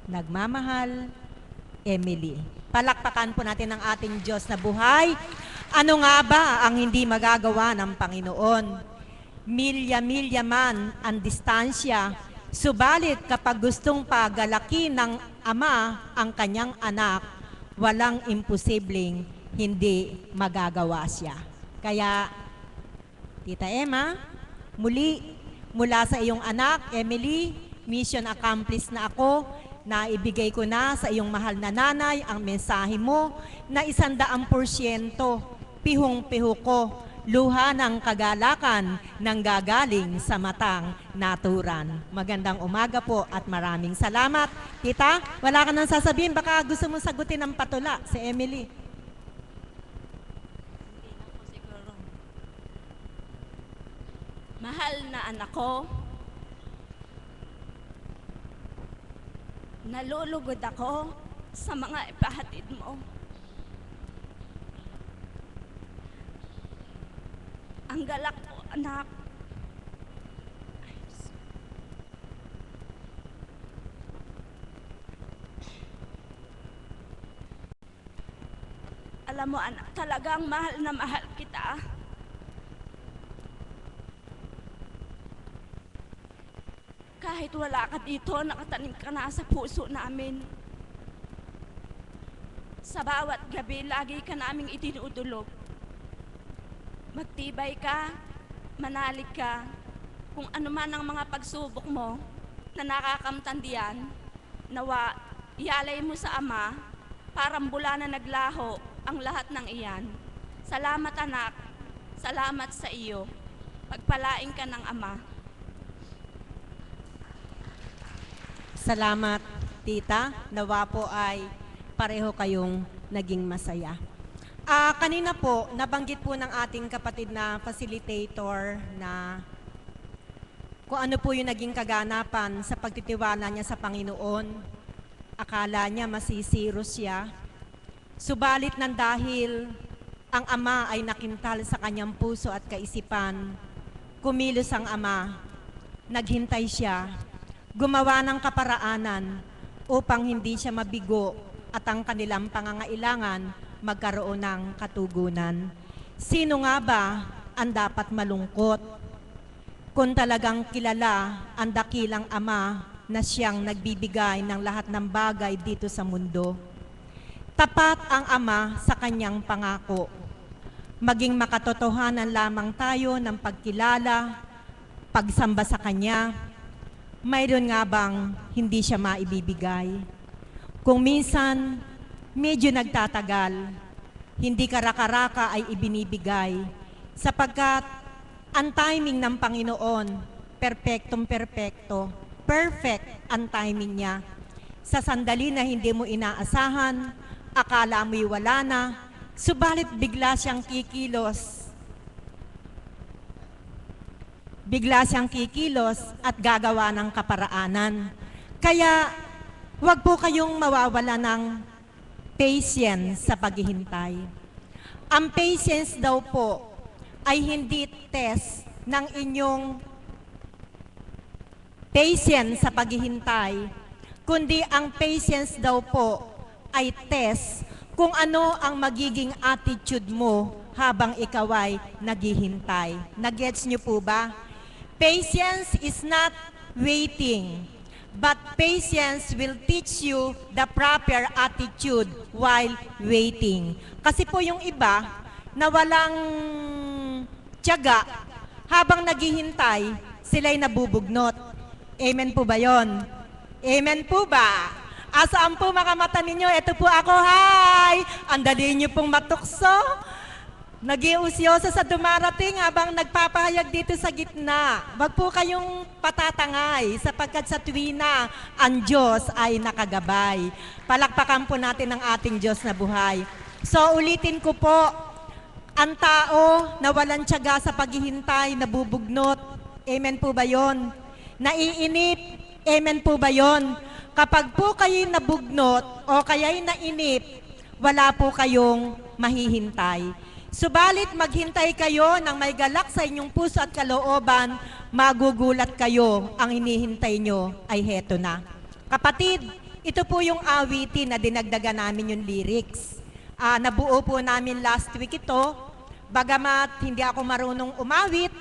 Nagmamahal, Emily. Palakpakan po natin ang ating Diyos na buhay. Ano nga ba ang hindi magagawa ng Panginoon? Milya-milya man ang distansya, subalit kapag gustong pagalaki ng Ama ang kanyang anak, walang imposibleng hindi magagawa siya. Kaya, Tita Emma, muli, mula sa iyong anak, Emily, mission accomplished na ako, na ibigay ko na sa iyong mahal na nanay ang mensahe mo na 100%, pihong-piho ko, luha ng kagalakan ng gagaling sa matang naturan. Magandang umaga po at maraming salamat. Tita, wala ka nang sasabihin, baka gusto mong sagutin ng patula si Emily. Mahal na anak ko, nalulugod ako sa mga ipahatid mo. Ang galak ko, anak. Alam mo, anak, talagang mahal na mahal kita. Kahit wala ka dito, nakatanim ka na sa puso namin. Sa bawat gabi, lagi ka naming itinutulog. Magtibay ka, manalig ka, kung ano man ang mga pagsubok mo na nakakamtandiyan, nawa ialay mo sa Ama, parang bula na naglaho ang lahat ng iyan. Salamat anak, salamat sa iyo, pagpalain ka ng Ama. Salamat, Tita. Nawa po ay pareho kayong naging masaya. Kanina po, nabanggit po ng ating kapatid na facilitator na kung ano po yung naging kaganapan sa pagtitiwala niya sa Panginoon. Akala niya masisiro siya. Subalit nang dahil ang Ama ay nakintal sa kanyang puso at kaisipan, kumilos ang Ama, naghintay siya, gumawa ng kaparaanan upang hindi siya mabigo at ang kanilang pangangailangan magkaroon ng katugunan. Sino nga ba ang dapat malungkot kung talagang kilala ang dakilang Ama na siyang nagbibigay ng lahat ng bagay dito sa mundo? Tapat ang Ama sa kanyang pangako. Maging makatotohanan lamang tayo ng pagkilala, pagsamba sa Kanya, mayroon nga bang hindi siya maibibigay? Kung minsan, medyo nagtatagal, hindi karaka-raka ay ibinibigay, sapagkat ang timing ng Panginoon, perpektong-perpekto, perfect ang timing niya. Sa sandali na hindi mo inaasahan, akala mo'y wala na, subalit bigla siyang kikilos. Bigla siyang kikilos at gagawa ng kaparaanan. Kaya, huwag po kayong mawawala ng patience sa paghihintay. Ang patience daw po ay hindi test ng inyong patience sa paghihintay, kundi ang patience daw po ay test kung ano ang magiging attitude mo habang ikaw ay naghihintay. Nagets niyo po ba? Patience is not waiting, but patience will teach you the proper attitude while waiting. Kasi po yung iba na walang tiyaga, habang naghihintay, sila'y nabubugnot. Amen po ba yon? Amen po ba? Asaan po mga mata ninyo? Ito po ako, hi! Ang dali niyo pong matukso. Nag-iusyoso sa dumarating habang nagpapahayag dito sa gitna. Wag po kayong patatangay sapagkat sa tuwina ang Diyos ay nakagabay. Palakpakan po natin ang ating Diyos na buhay. So ulitin ko po, ang tao na walang tiyaga sa paghihintay, nabubugnot. Amen po ba yon? Naiinip. Amen po ba yon? Kapag po kayo'y nabugnot o kaya'y nainip, wala po kayong mahihintay. Subalit maghintay kayo ng may galak sa inyong puso at kalooban, magugulat kayo, ang hinihintay nyo ay heto na. Kapatid, Ito po yung awitin na dinagdagan namin yung lyrics. Nabuo po namin last week ito. Bagamat hindi ako marunong umawit,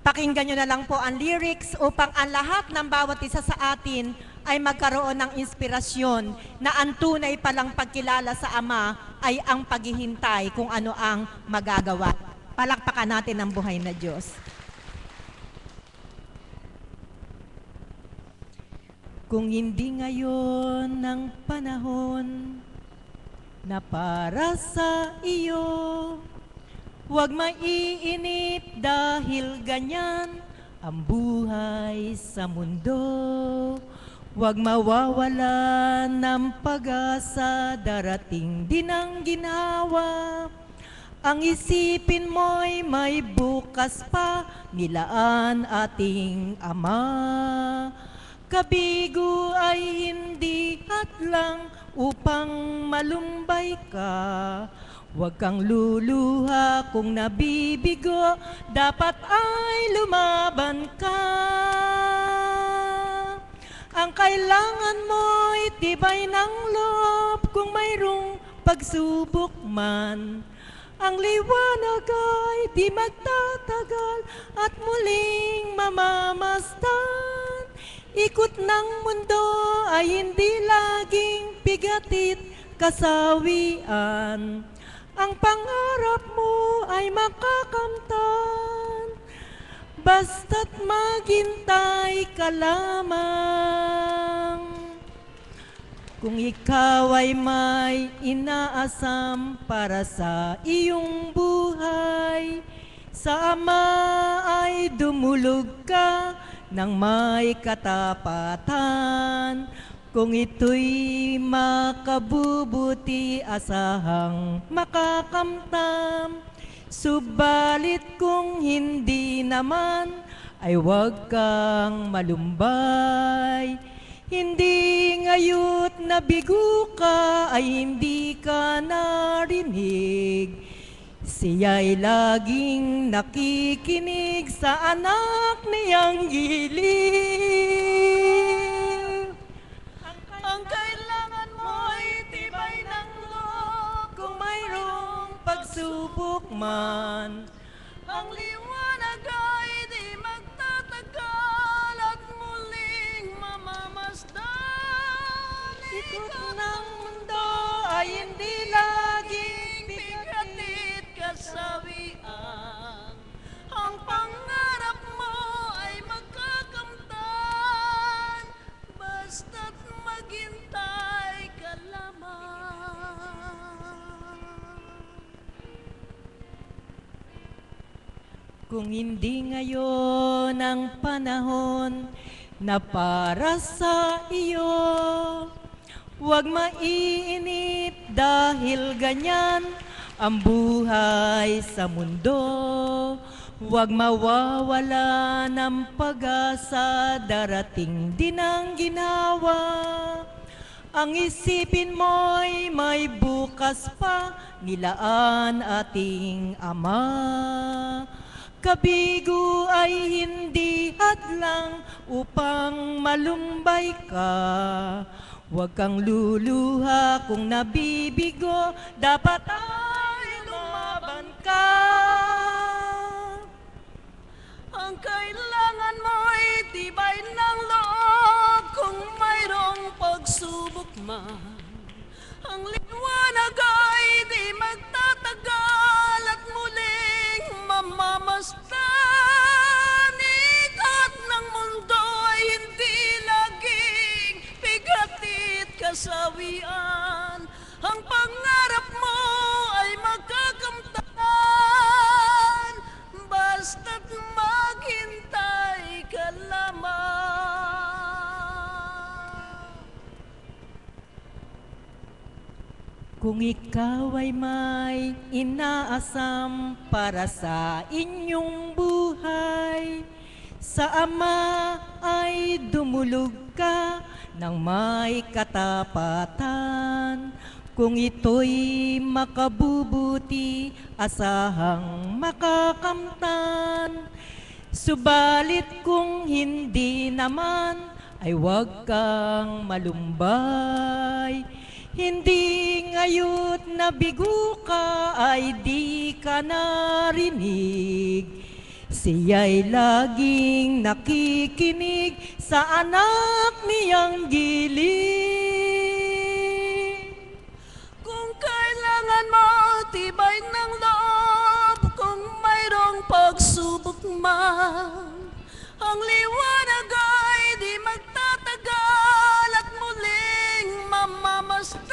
pakinggan nyo na lang po ang lyrics upang ang lahat ng bawat isa sa atin ay magkaroon ng inspirasyon na ang tunay palang pagkilala sa Ama ay ang paghihintay kung ano ang magagawa. Palakpakan natin ang buhay na Diyos. Kung hindi ngayon ng panahon na para sa iyo, huwag maiinip dahil ganyan ang buhay sa mundo. Huwag mawawala ng pag-asa, darating din ang ginawa. Ang isipin mo'y may bukas pa, nilaan ating Ama. Kabigo ay hindi hadlang upang malumbay ka. Huwag kang luluha kung nabibigo, dapat ay lumaban ka. Ang kailangan mo'y tibay ng loob kung mayroong pagsubok man. Ang liwanag ay di magtatagal at muling mamamasdan. Ikot ng mundo ay hindi laging bigatit kasawian. Ang pangarap mo ay makakamtan, basta't maghintay ka lamang. Kung ikaw ay may inaasam para sa iyong buhay, sa Ama ay dumulog ka ng may katapatan. Kung ito'y makabubuti, asahang makakamtam. Subalit kung hindi naman, ay huwag kang malumbay. Hindi ngayot nabigo ka, ay hindi ka narinig. Siya'y laging nakikinig sa anak niyang giling. Ang kailangan mo'y tibay ng loob kung mayroong pagsubok man. Ang liwanag ay di magtatagal at muling mamamasdan. Ikot ng mundo ay hindi laging bigatit kasawian. Ang pangarap mo ay magkakamtan, basta't maghintay ka lamang. Kung hindi ngayon ang panahon na para sa iyo, huwag maiinip dahil ganyan ang buhay sa mundo. Huwag mawawala ng pag-asa, darating din ang ginawa. Ang isipin mo'y may bukas pa, nilaan ating Ama. Kabigo ay hindi hadlang upang malumbay ka. Huwag kang luluha kung nabibigo, dapat ay lumaban ka. Ang kailangan mo'y tibay ng loob kung mayroong pagsubok man. Ang liwanag ay di magtatagal at muling mamamasdan. Ikot ng mundo ay hindi laging bigatit kasawian. Ang pangarap mo ay magkakamtan, basta't maghintay ka lamang. Kung ikaw ay may inaasam para sa inyong buhay, sa Ama ay dumulog ka ng may katapatan. Kung ito'y makabubuti, asahang makakamtan. Subalit kung hindi naman, ay huwag kang malumbay. Hindi ngayot nabigo ka ay di ka narinig. Siya'y laging nakikinig sa anak niyang giling. Kung kailangan mo tibay ng loob, kung mayroong pagsubok man, ang liwanag ay di magtatagal at muling mamamasdan.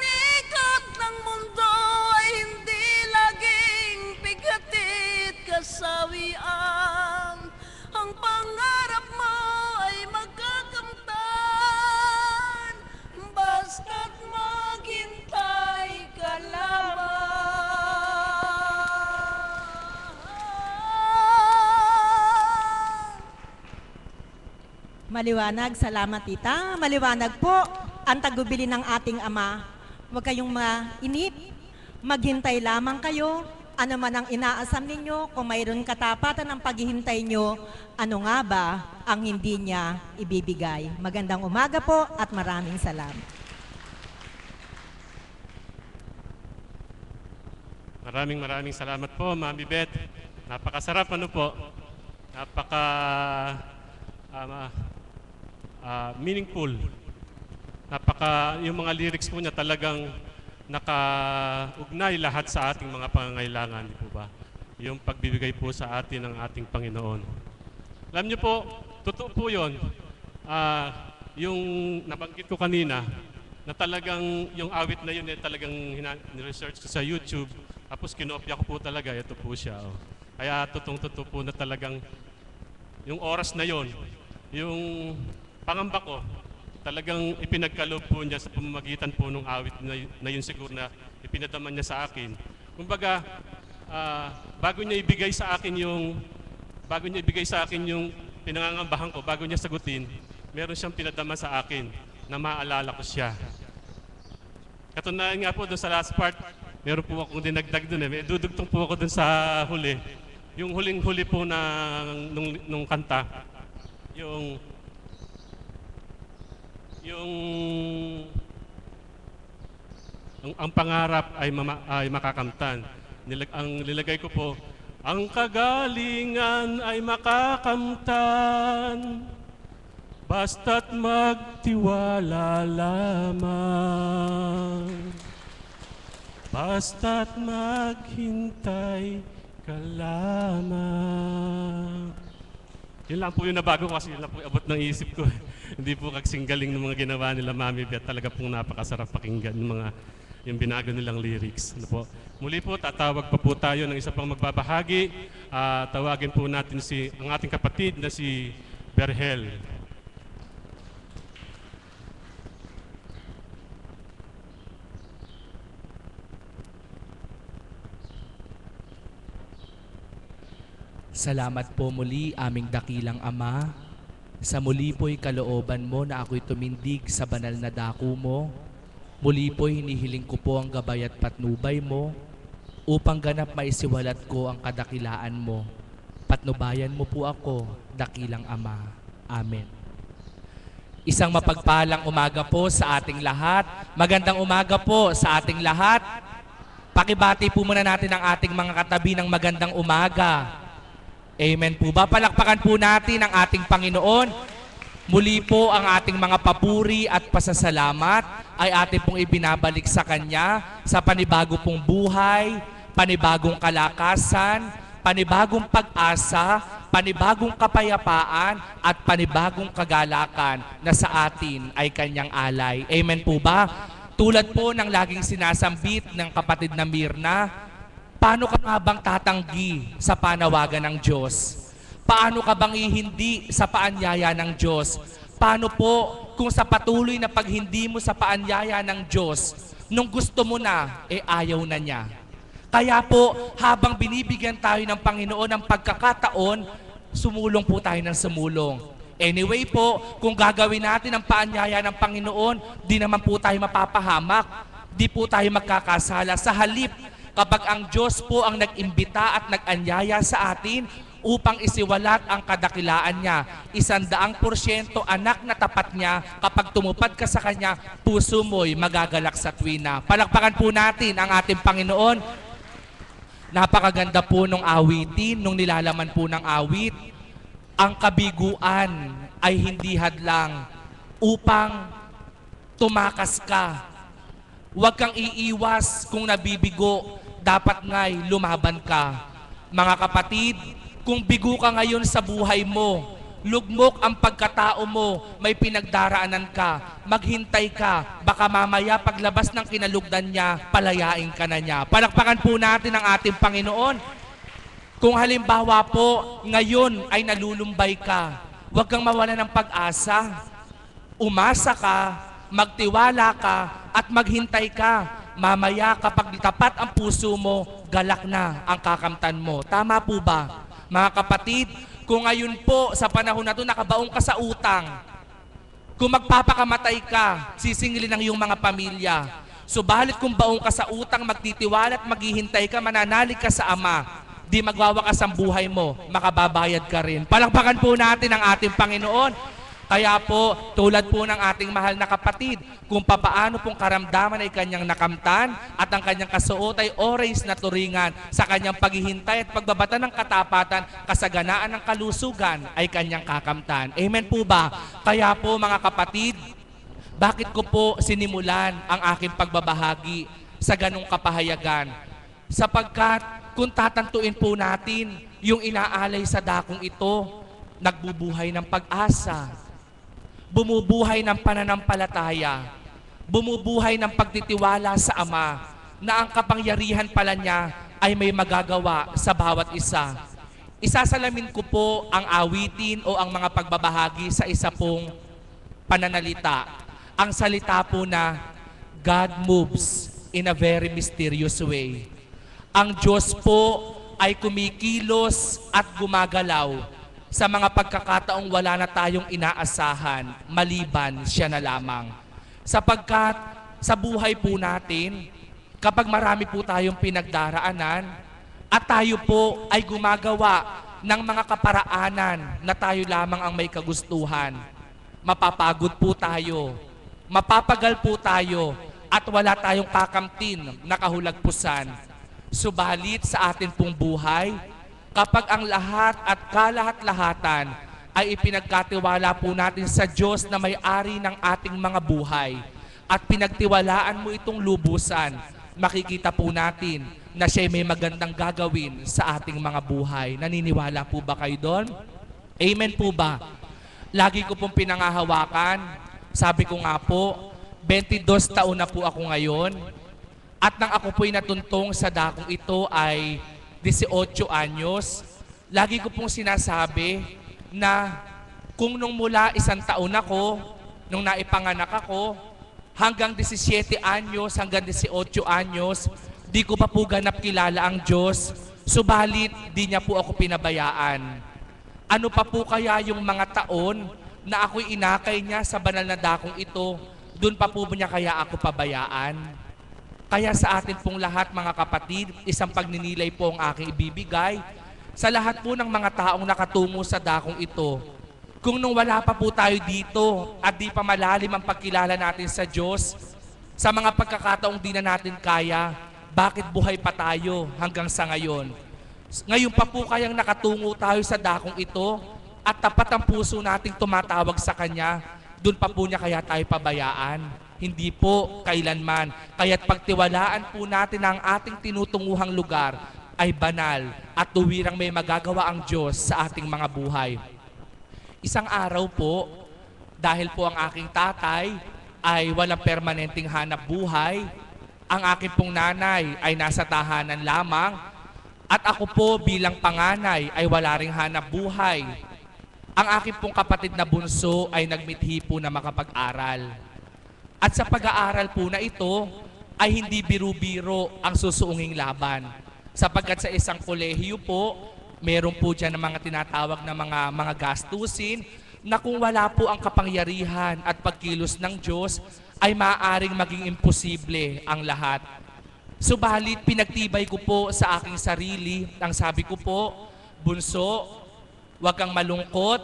Ikot ng mundo ay hindi laging bigatit kasawian. Ang pangarap mo ay magkakamtan, basta't maghintay ka lamang. Maliwanag, salamat tita. Maliwanag po ang tagubili ng ating Ama. Huwag kayong mainip, maghintay lamang kayo. Ano man ang inaasam ninyo, kung mayroon katapatan ang paghihintay nyo, ano nga ba ang hindi niya ibibigay? Magandang umaga po at maraming salamat. Maraming salamat po, Mami Beth. Napakasarap po. Napaka meaningful. Yung mga lyrics po niya talagang nakaugnay lahat sa ating mga pangangailangan, di po ba? Yung pagbibigay po sa atin ng ating Panginoon. Alam niyo po, totoo po yun. Yung nabanggit ko kanina, na talagang yung awit na yun talagang research ko sa YouTube, tapos kinopya ko po talaga, ito po siya. Oh. Kaya totoo po na talagang yung oras na yun, yung pangamba ko, talagang ipinagkaloob po niya sa pamamagitan po ng awit na yun siguro na ipinadaman niya sa akin. Kumbaga, bago niya ibigay sa akin yung pinangangambahan ko, bago niya sagutin, meron siyang pinadama sa akin na maalala ko siya. Katunayan nga po doon sa last part, meron po akong dinagdag doon. May dudugtong po ako doon sa huli. Yung huling-huli po nung kanta, ang pangarap ay makakamtan. Ang nilagay ko po, ang kagalingan ay makakamtan, basta't magtiwala lamang, basta't maghintay ka lamang. Yun lang po yung nabago kasi yun lang po abot ng isip ko. Hindi po kasing galing ng mga ginawa nila Mami Beth. Talaga pong napakasarap pakinggan yung binago nilang lyrics. Ano po? Muli po, tatawag pa po tayo ng isa pang magbabahagi. Tawagin po natin ang ating kapatid na si Berhel. Salamat po muli aming dakilang Ama. Sa muli po'y kalooban mo na ako'y tumindig sa banal na dako mo. Muli po'y hinihiling ko po ang gabay at patnubay mo upang ganap maisiwalat ko ang kadakilaan mo. Patnubayan mo po ako, dakilang Ama. Amen. Isang mapagpalang umaga po sa ating lahat. Magandang umaga po sa ating lahat. Pakibati po muna natin ang ating mga katabi ng magandang umaga. Amen po ba? Palakpakan po natin ang ating Panginoon. Muli po ang ating mga papuri at pasasalamat ay ating pong ibinabalik sa Kanya sa panibago pong buhay, panibagong kalakasan, panibagong pag-asa, panibagong kapayapaan at panibagong kagalakan na sa atin ay Kanyang alay. Amen po ba? Tulad po ng laging sinasambit ng kapatid na Mirna, paano ka nga bang tatanggi sa panawagan ng Diyos? Paano ka bang ihindi sa paanyaya ng Diyos? Paano po kung sa patuloy na paghindi mo sa paanyaya ng Diyos, nung gusto mo na, ayaw na niya? Kaya po, habang binibigyan tayo ng Panginoon ng pagkakataon, sumulong po tayo ng sumulong. Anyway po, kung gagawin natin ang paanyaya ng Panginoon, di naman po tayo mapapahamak, di po tayo magkakasala. Sa halip, kapag ang Diyos po ang nag-imbita at nag-anyaya sa atin upang isiwalat ang kadakilaan niya. 100% anak na tapat niya, kapag tumupad ka sa kanya, puso mo'y magagalak sa tuwina. Palakpakan po natin ang ating Panginoon. Napakaganda po nung awitin, nung nilalaman po ng awit. Ang kabiguan ay hindi hadlang upang tumakas ka. Huwag kang iiwas kung nabibigo, dapat nga'y lumaban ka. Mga kapatid, kung bigo ka ngayon sa buhay mo, lugmok ang pagkatao mo, may pinagdaraanan ka, maghintay ka, baka mamaya paglabas ng kinalugdan niya, palayain ka na niya. Palakpakan po natin ang ating Panginoon. Kung halimbawa po, ngayon ay nalulumbay ka, huwag kang mawala ng pag-asa. Umasa ka, magtiwala ka, at maghintay ka. Mamaya kapag tapat ang puso mo, galak na ang kakamtan mo. Tama po ba? Mga kapatid, kung ngayon po sa panahon na ito nakabaong ka sa utang, kung magpapakamatay ka, sisingilin ng iyong mga pamilya. Subalit kung baong ka sa utang, magtitiwala at maghihintay ka, mananalig ka sa Ama, di magwawakas ang buhay mo, makababayad ka rin. Palakpakan po natin ang ating Panginoon. Kaya po, tulad po ng ating mahal na kapatid, kung papaano pong karamdaman ay kanyang nakamtan at ang kanyang kasuot ay orange na turingan sa kanyang paghihintay at pagbabata ng katapatan, kasaganaan ng kalusugan ay kanyang kakamtan. Amen po ba? Kaya po mga kapatid, bakit ko po sinimulan ang aking pagbabahagi sa ganong kapahayagan? Sapagkat kung tatantuin po natin yung inaalay sa dakong ito, nagbubuhay ng pag-asa, bumubuhay ng pananampalataya, bumubuhay ng pagtitiwala sa Ama, na ang kapangyarihan pala niya ay may magagawa sa bawat isa. Isasalamin ko po ang awitin o ang mga pagbabahagi sa isa pong pananalita. Ang salita po na, God moves in a very mysterious way. Ang Diyos po ay kumikilos at gumagalaw sa mga pagkakataong wala na tayong inaasahan, maliban siya na lamang. Sapagkat sa buhay po natin, kapag marami po tayong pinagdaraanan at tayo po ay gumagawa ng mga kaparaanan na tayo lamang ang may kagustuhan, mapapagod po tayo, mapapagal po tayo, at wala tayong kakamtin na kahulagpusan. Subalit sa atin pong buhay, kapag ang lahat at kalahat-lahatan ay ipinagkatiwala po natin sa Diyos na may-ari ng ating mga buhay at pinagtiwalaan mo itong lubusan, makikita po natin na siya may magandang gagawin sa ating mga buhay. Naniniwala po ba kayo doon? Amen po ba? Lagi ko pong pinangahawakan, sabi ko nga po, 22 taon na po ako ngayon. At nang ako po'y natuntong sa dakong ito ay 18 anyos, lagi ko pong sinasabi na kung nung mula 1 taon ako, nung naipanganak ako, hanggang 17 anyos, hanggang 18 anyos, di ko pa po ganap kilala ang Diyos, subalit di niya po ako pinabayaan. Ano pa po kaya yung mga taon na ako'y inakay niya sa banal na dakong ito, doon pa po niya kaya ako pabayaan? Kaya sa atin pong lahat mga kapatid, isang pagninilay po ang aking ibibigay sa lahat po ng mga taong nakatungo sa dakong ito. Kung nung wala pa po tayo dito at di pa malalim ang pagkilala natin sa Diyos, sa mga pagkakataong di na natin kaya, bakit buhay pa tayo hanggang sa ngayon? Ngayon pa po kayang nakatungo tayo sa dakong ito at tapat ang puso nating tumatawag sa Kanya, doon pa po niya kaya tayo pabayaan? Hindi po kailanman. Kaya't pagtiwalaan po natin ang ating tinutunguhang lugar ay banal at tuwirang may magagawa ang Diyos sa ating mga buhay. Isang araw po, dahil po ang aking tatay ay walang permanenteng hanap buhay, ang aking pong nanay ay nasa tahanan lamang, at ako po bilang panganay ay wala ring hanap buhay. Ang aking pong kapatid na bunso ay nagmithi po na makapag-aral. At sa pag-aaral po na ito, ay hindi biro-biro ang susuunging laban. Sapagkat sa isang kolehiyo po, meron po dyan ng mga tinatawag na mga gastusin na kung wala po ang kapangyarihan at pagkilos ng Diyos, ay maaaring maging imposible ang lahat. Subalit, pinagtibay ko po sa aking sarili, ang sabi ko po, Bunso, huwag kang malungkot,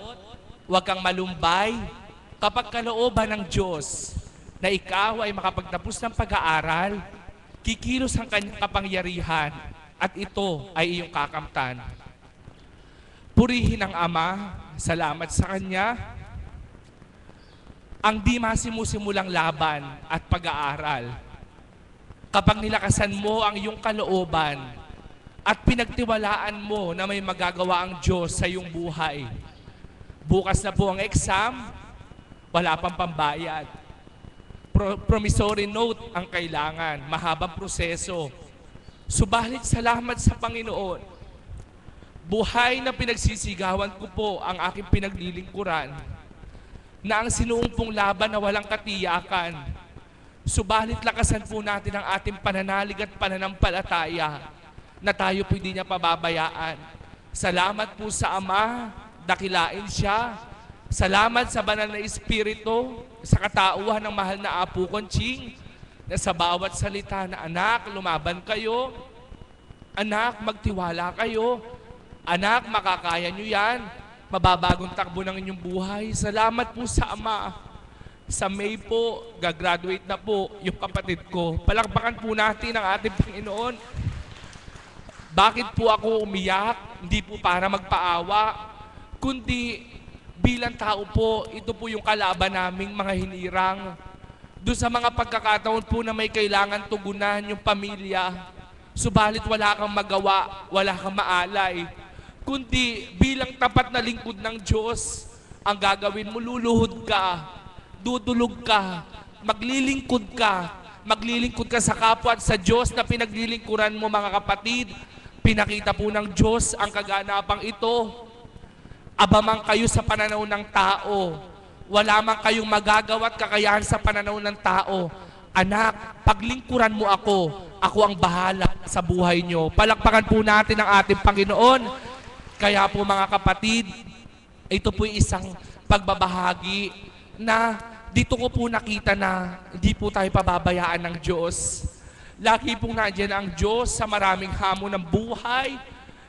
huwag kang malumbay. Kapag kalooban ng Diyos na ikaw ay makapagtapos ng pag-aaral, kikilos ang kanyang kapangyarihan at ito ay iyong kakamtan. Purihin ang Ama, salamat sa Kanya. Ang di masimusimulang laban at pag-aaral, kapag nilakasan mo ang iyong kalooban at pinagtiwalaan mo na may magagawa ang Diyos sa iyong buhay, bukas na po ang exam, wala pang pambayad. Promissory note ang kailangan, mahabang proseso. Subalit salamat sa Panginoon. Buhay na pinagsisigawan ko po ang aking pinaglilingkuran, na ang sinuong pong laban na walang katiyakan. Subalit lakasan po natin ang ating pananalig at pananampalataya na tayo po hindi niya pababayaan. Salamat po sa Ama, dakilain siya. Salamat sa banal na Espiritu, sa katauhan ng mahal na Apo Conching, na sa bawat salita na, anak, lumaban kayo. Anak, magtiwala kayo. Anak, makakaya nyo yan. Mababagong takbo ng inyong buhay. Salamat po sa Ama. Sa May po, gagraduate na po yung kapatid ko. Palakpakan po natin ang ating Panginoon. Bakit po ako umiyak? Hindi po para magpaawa, kundi bilang tao po, ito po yung kalaban naming mga hinirang. Doon sa mga pagkakataon po na may kailangan tugunan yung pamilya, subalit wala kang magawa, wala kang maalay, kundi bilang tapat na lingkod ng Diyos, ang gagawin mo, luluhod ka, dudulog ka, maglilingkod ka sa kapwa at sa Diyos na pinaglilingkuran mo, mga kapatid. Pinakita po ng Diyos ang kaganapang ito. Abamang kayo sa pananaw ng tao, wala man kayong magagawa at kakayahan sa pananaw ng tao. Anak, paglingkuran mo ako ang bahala sa buhay nyo. Palakpakan po natin ang ating Panginoon. Kaya po mga kapatid, ito po isang pagbabahagi na dito ko po nakita na hindi po tayo pababayaan ng Diyos. Lagi pong nandiyan ang Diyos sa maraming hamon ng buhay.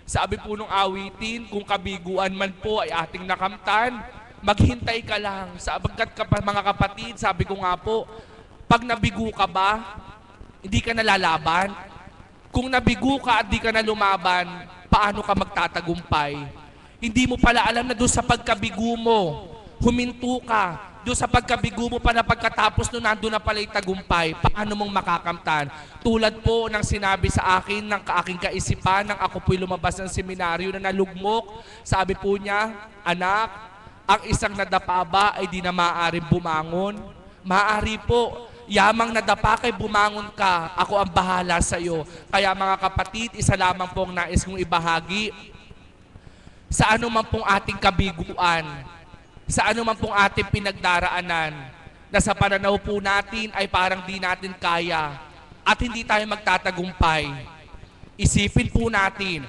Sabi po nung awitin, kung kabiguan man po ay ating nakamtan, maghintay ka lang. Sapagkat mga kapatid, sabi ko nga po, pag nabigo ka ba, hindi ka nalalaban. Kung nabigo ka at di ka na lumaban, paano ka magtatagumpay? Hindi mo pala alam na doon sa pagkabigo mo, huminto ka. Doon sa pagkabigo mo pa na pagkatapos nun, nandun na pala yung tagumpay. Paano mong makakamtan? Tulad po ng sinabi sa akin ng aking kaisipan nang ako po'y lumabas ng seminaryo na nalugmok. Sabi po niya, anak, ang isang nadapa ba ay di na maaaring bumangon? Maaari po. Yamang nadapa kay bumangon ka, ako ang bahala sa iyo. Kaya mga kapatid, isa lamang pong nais kong ibahagi. Sa ano man pong ating kabiguan, sa ano man pong ating pinagdaraanan, na sa pananaw po natin ay parang di natin kaya at hindi tayo magtatagumpay. Isipin po natin,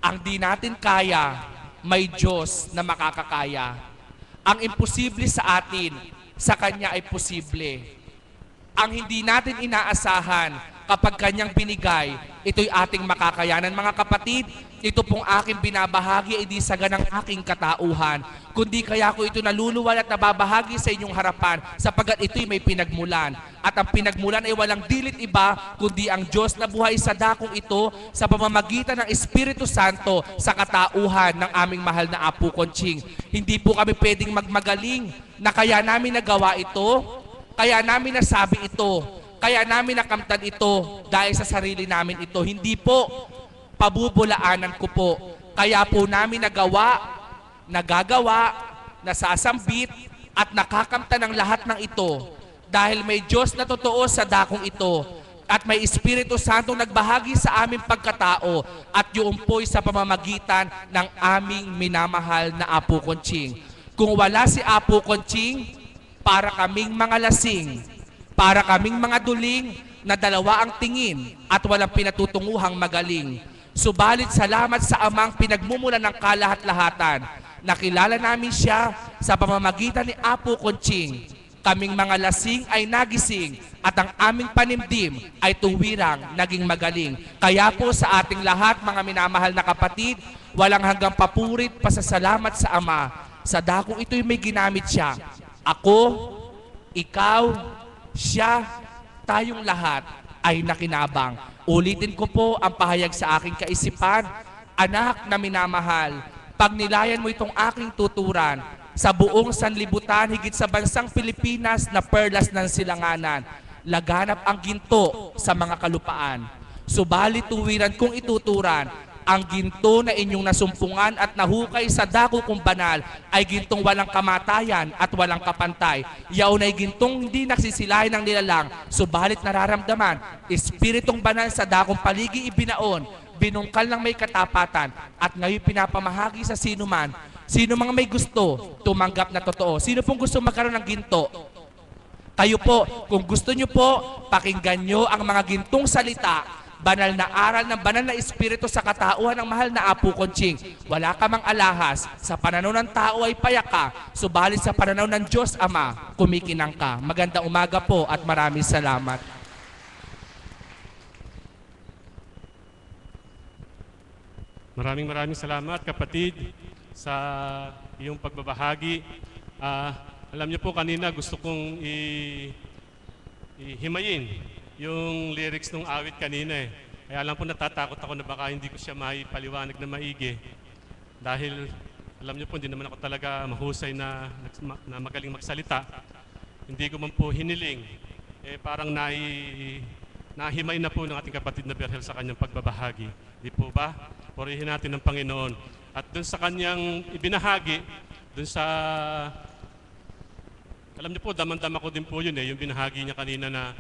ang di natin kaya, may Diyos na makakakaya. Ang imposible sa atin, sa Kanya ay posible. Ang hindi natin inaasahan, kapag Kanyang binigay, ito'y ating makakayanan. Mga kapatid, ito pong aking binabahagi ay di saga ng aking katauhan, kundi kaya ko ito naluluwal at nababahagi sa inyong harapan sapagkat ito'y may pinagmulan. At ang pinagmulan ay walang dilit iba kundi ang Diyos na buhay sa dakong ito sa pamamagitan ng Espiritu Santo sa katauhan ng aming mahal na Apo Conching. Hindi po kami pwedeng magmagaling na kaya namin nagawa ito, kaya namin nasabi ito, kaya namin nakamtan ito dahil sa sarili namin ito. Hindi po, pabubulaanan ko po. Kaya po namin nagagawa, nasasambit, at nakakamtan ang lahat ng ito. Dahil may Diyos na totoo sa dakong ito. At may Espiritu Santo nagbahagi sa aming pagkatao. At yun po'y sa pamamagitan ng aming minamahal na Apo Conching. Kung wala si Apo Conching, para kaming mga lasing, para kaming mga duling na dalawa ang tingin at walang pinatutunguhang magaling. Subalit salamat sa Amang pinagmumulan ng kalahat-lahatan. Nakilala namin siya sa pamamagitan ni Apo Conching. Kaming mga lasing ay nagising at ang aming panimdim ay tuwirang naging magaling. Kaya po sa ating lahat, mga minamahal na kapatid, walang hanggang papurit, pasasalamat sa Ama. Sa dakong ito'y may ginamit siya. Ako, ikaw, siya, tayong lahat ay nakinabang. Ulitin ko po ang pahayag sa aking kaisipan. Anak na minamahal, pag nilayan mo itong aking tuturan, sa buong sanlibutan, higit sa bansang Pilipinas na perlas ng silanganan, laganap ang ginto sa mga kalupaan. Subalit tuwiran kong ituturan, ang ginto na inyong nasumpungan at nahukay sa dako kong banal ay gintong walang kamatayan at walang kapantay. Yaon ay gintong hindi nagsisilayan ng nilalang, subalit nararamdaman, espiritong banal sa dakong paligi ibinaon, binungkal ng may katapatan at ngayon pinapamahagi sa sinuman. Sino mga may gusto tumanggap na totoo? Sino pong gusto magkaroon ng ginto? Kayo po, kung gusto nyo po, pakinggan nyo ang mga gintong salita, banal na aral ng banal na espiritu sa katauhan ng mahal na Apo Conching. Wala ka mang alahas, sa pananaw ng tao ay payak ka, subalit sa pananaw ng Diyos Ama, kumikinang ka. Magandang umaga po at maraming salamat. Maraming salamat, kapatid, sa iyong pagbabahagi. Alam niyo po, kanina gusto kong ihimayin yung lyrics ng awit kanina eh. Kaya alam po, natatakot ako na baka hindi ko siya maipaliwanag na maigi. Dahil alam niyo po, hindi naman ako talaga mahusay na magaling magsalita. Hindi ko man po hiniling. Parang nahimay na po ng ating kapatid na Berhel sa kanyang pagbabahagi. Di po ba? Purihin natin ang Panginoon. At dun sa kanyang ibinahagi, dun sa, alam niyo po, damang-dama ko din po yun yung binahagi niya kanina na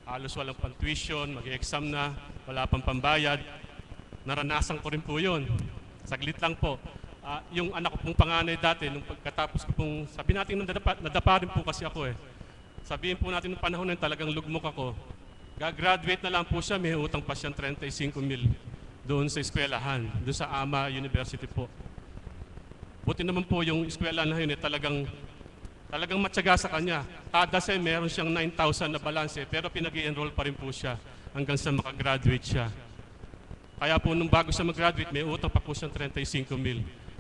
halos walang pang-tuition, mag-exam na, wala pang pambayad. Naranasan ko rin po yun. Saglit lang po. Yung anak ko pong panganay dati, nung pagkatapos ko pong, sabi natin, nadapa rin po kasi ako eh. Sabihin po natin nung panahon na talagang lugmok ako. Gagraduate na lang po siya, may utang pa siyang 35,000 doon sa eskwelahan, doon sa Ama University po. Buti naman po yung eskwelahan na yun talagang matyaga sa kanya. Kada sem meron siyang 9,000 na balanse, pero pinag-i-enroll pa rin po siya hanggang sa makagraduate siya. Kaya po nung bago siya mag-graduate, may utang pa po siyang 35,000.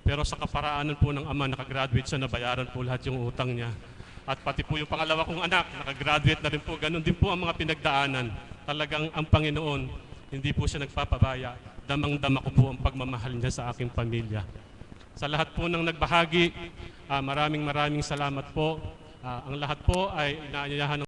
Pero sa kaparaanan po ng Ama, nakagraduate siya, nabayaran po lahat yung utang niya. At pati po yung pangalawa kong anak, nakagraduate na rin po. Ganon din po ang mga pinagdaanan. Talagang ang Panginoon, hindi po siya nagpapabaya. Damang-dama ko po ang pagmamahal niya sa aking pamilya. Sa lahat po ng nagbahagi, maraming salamat po. Ang lahat po ay inaanyayahan ng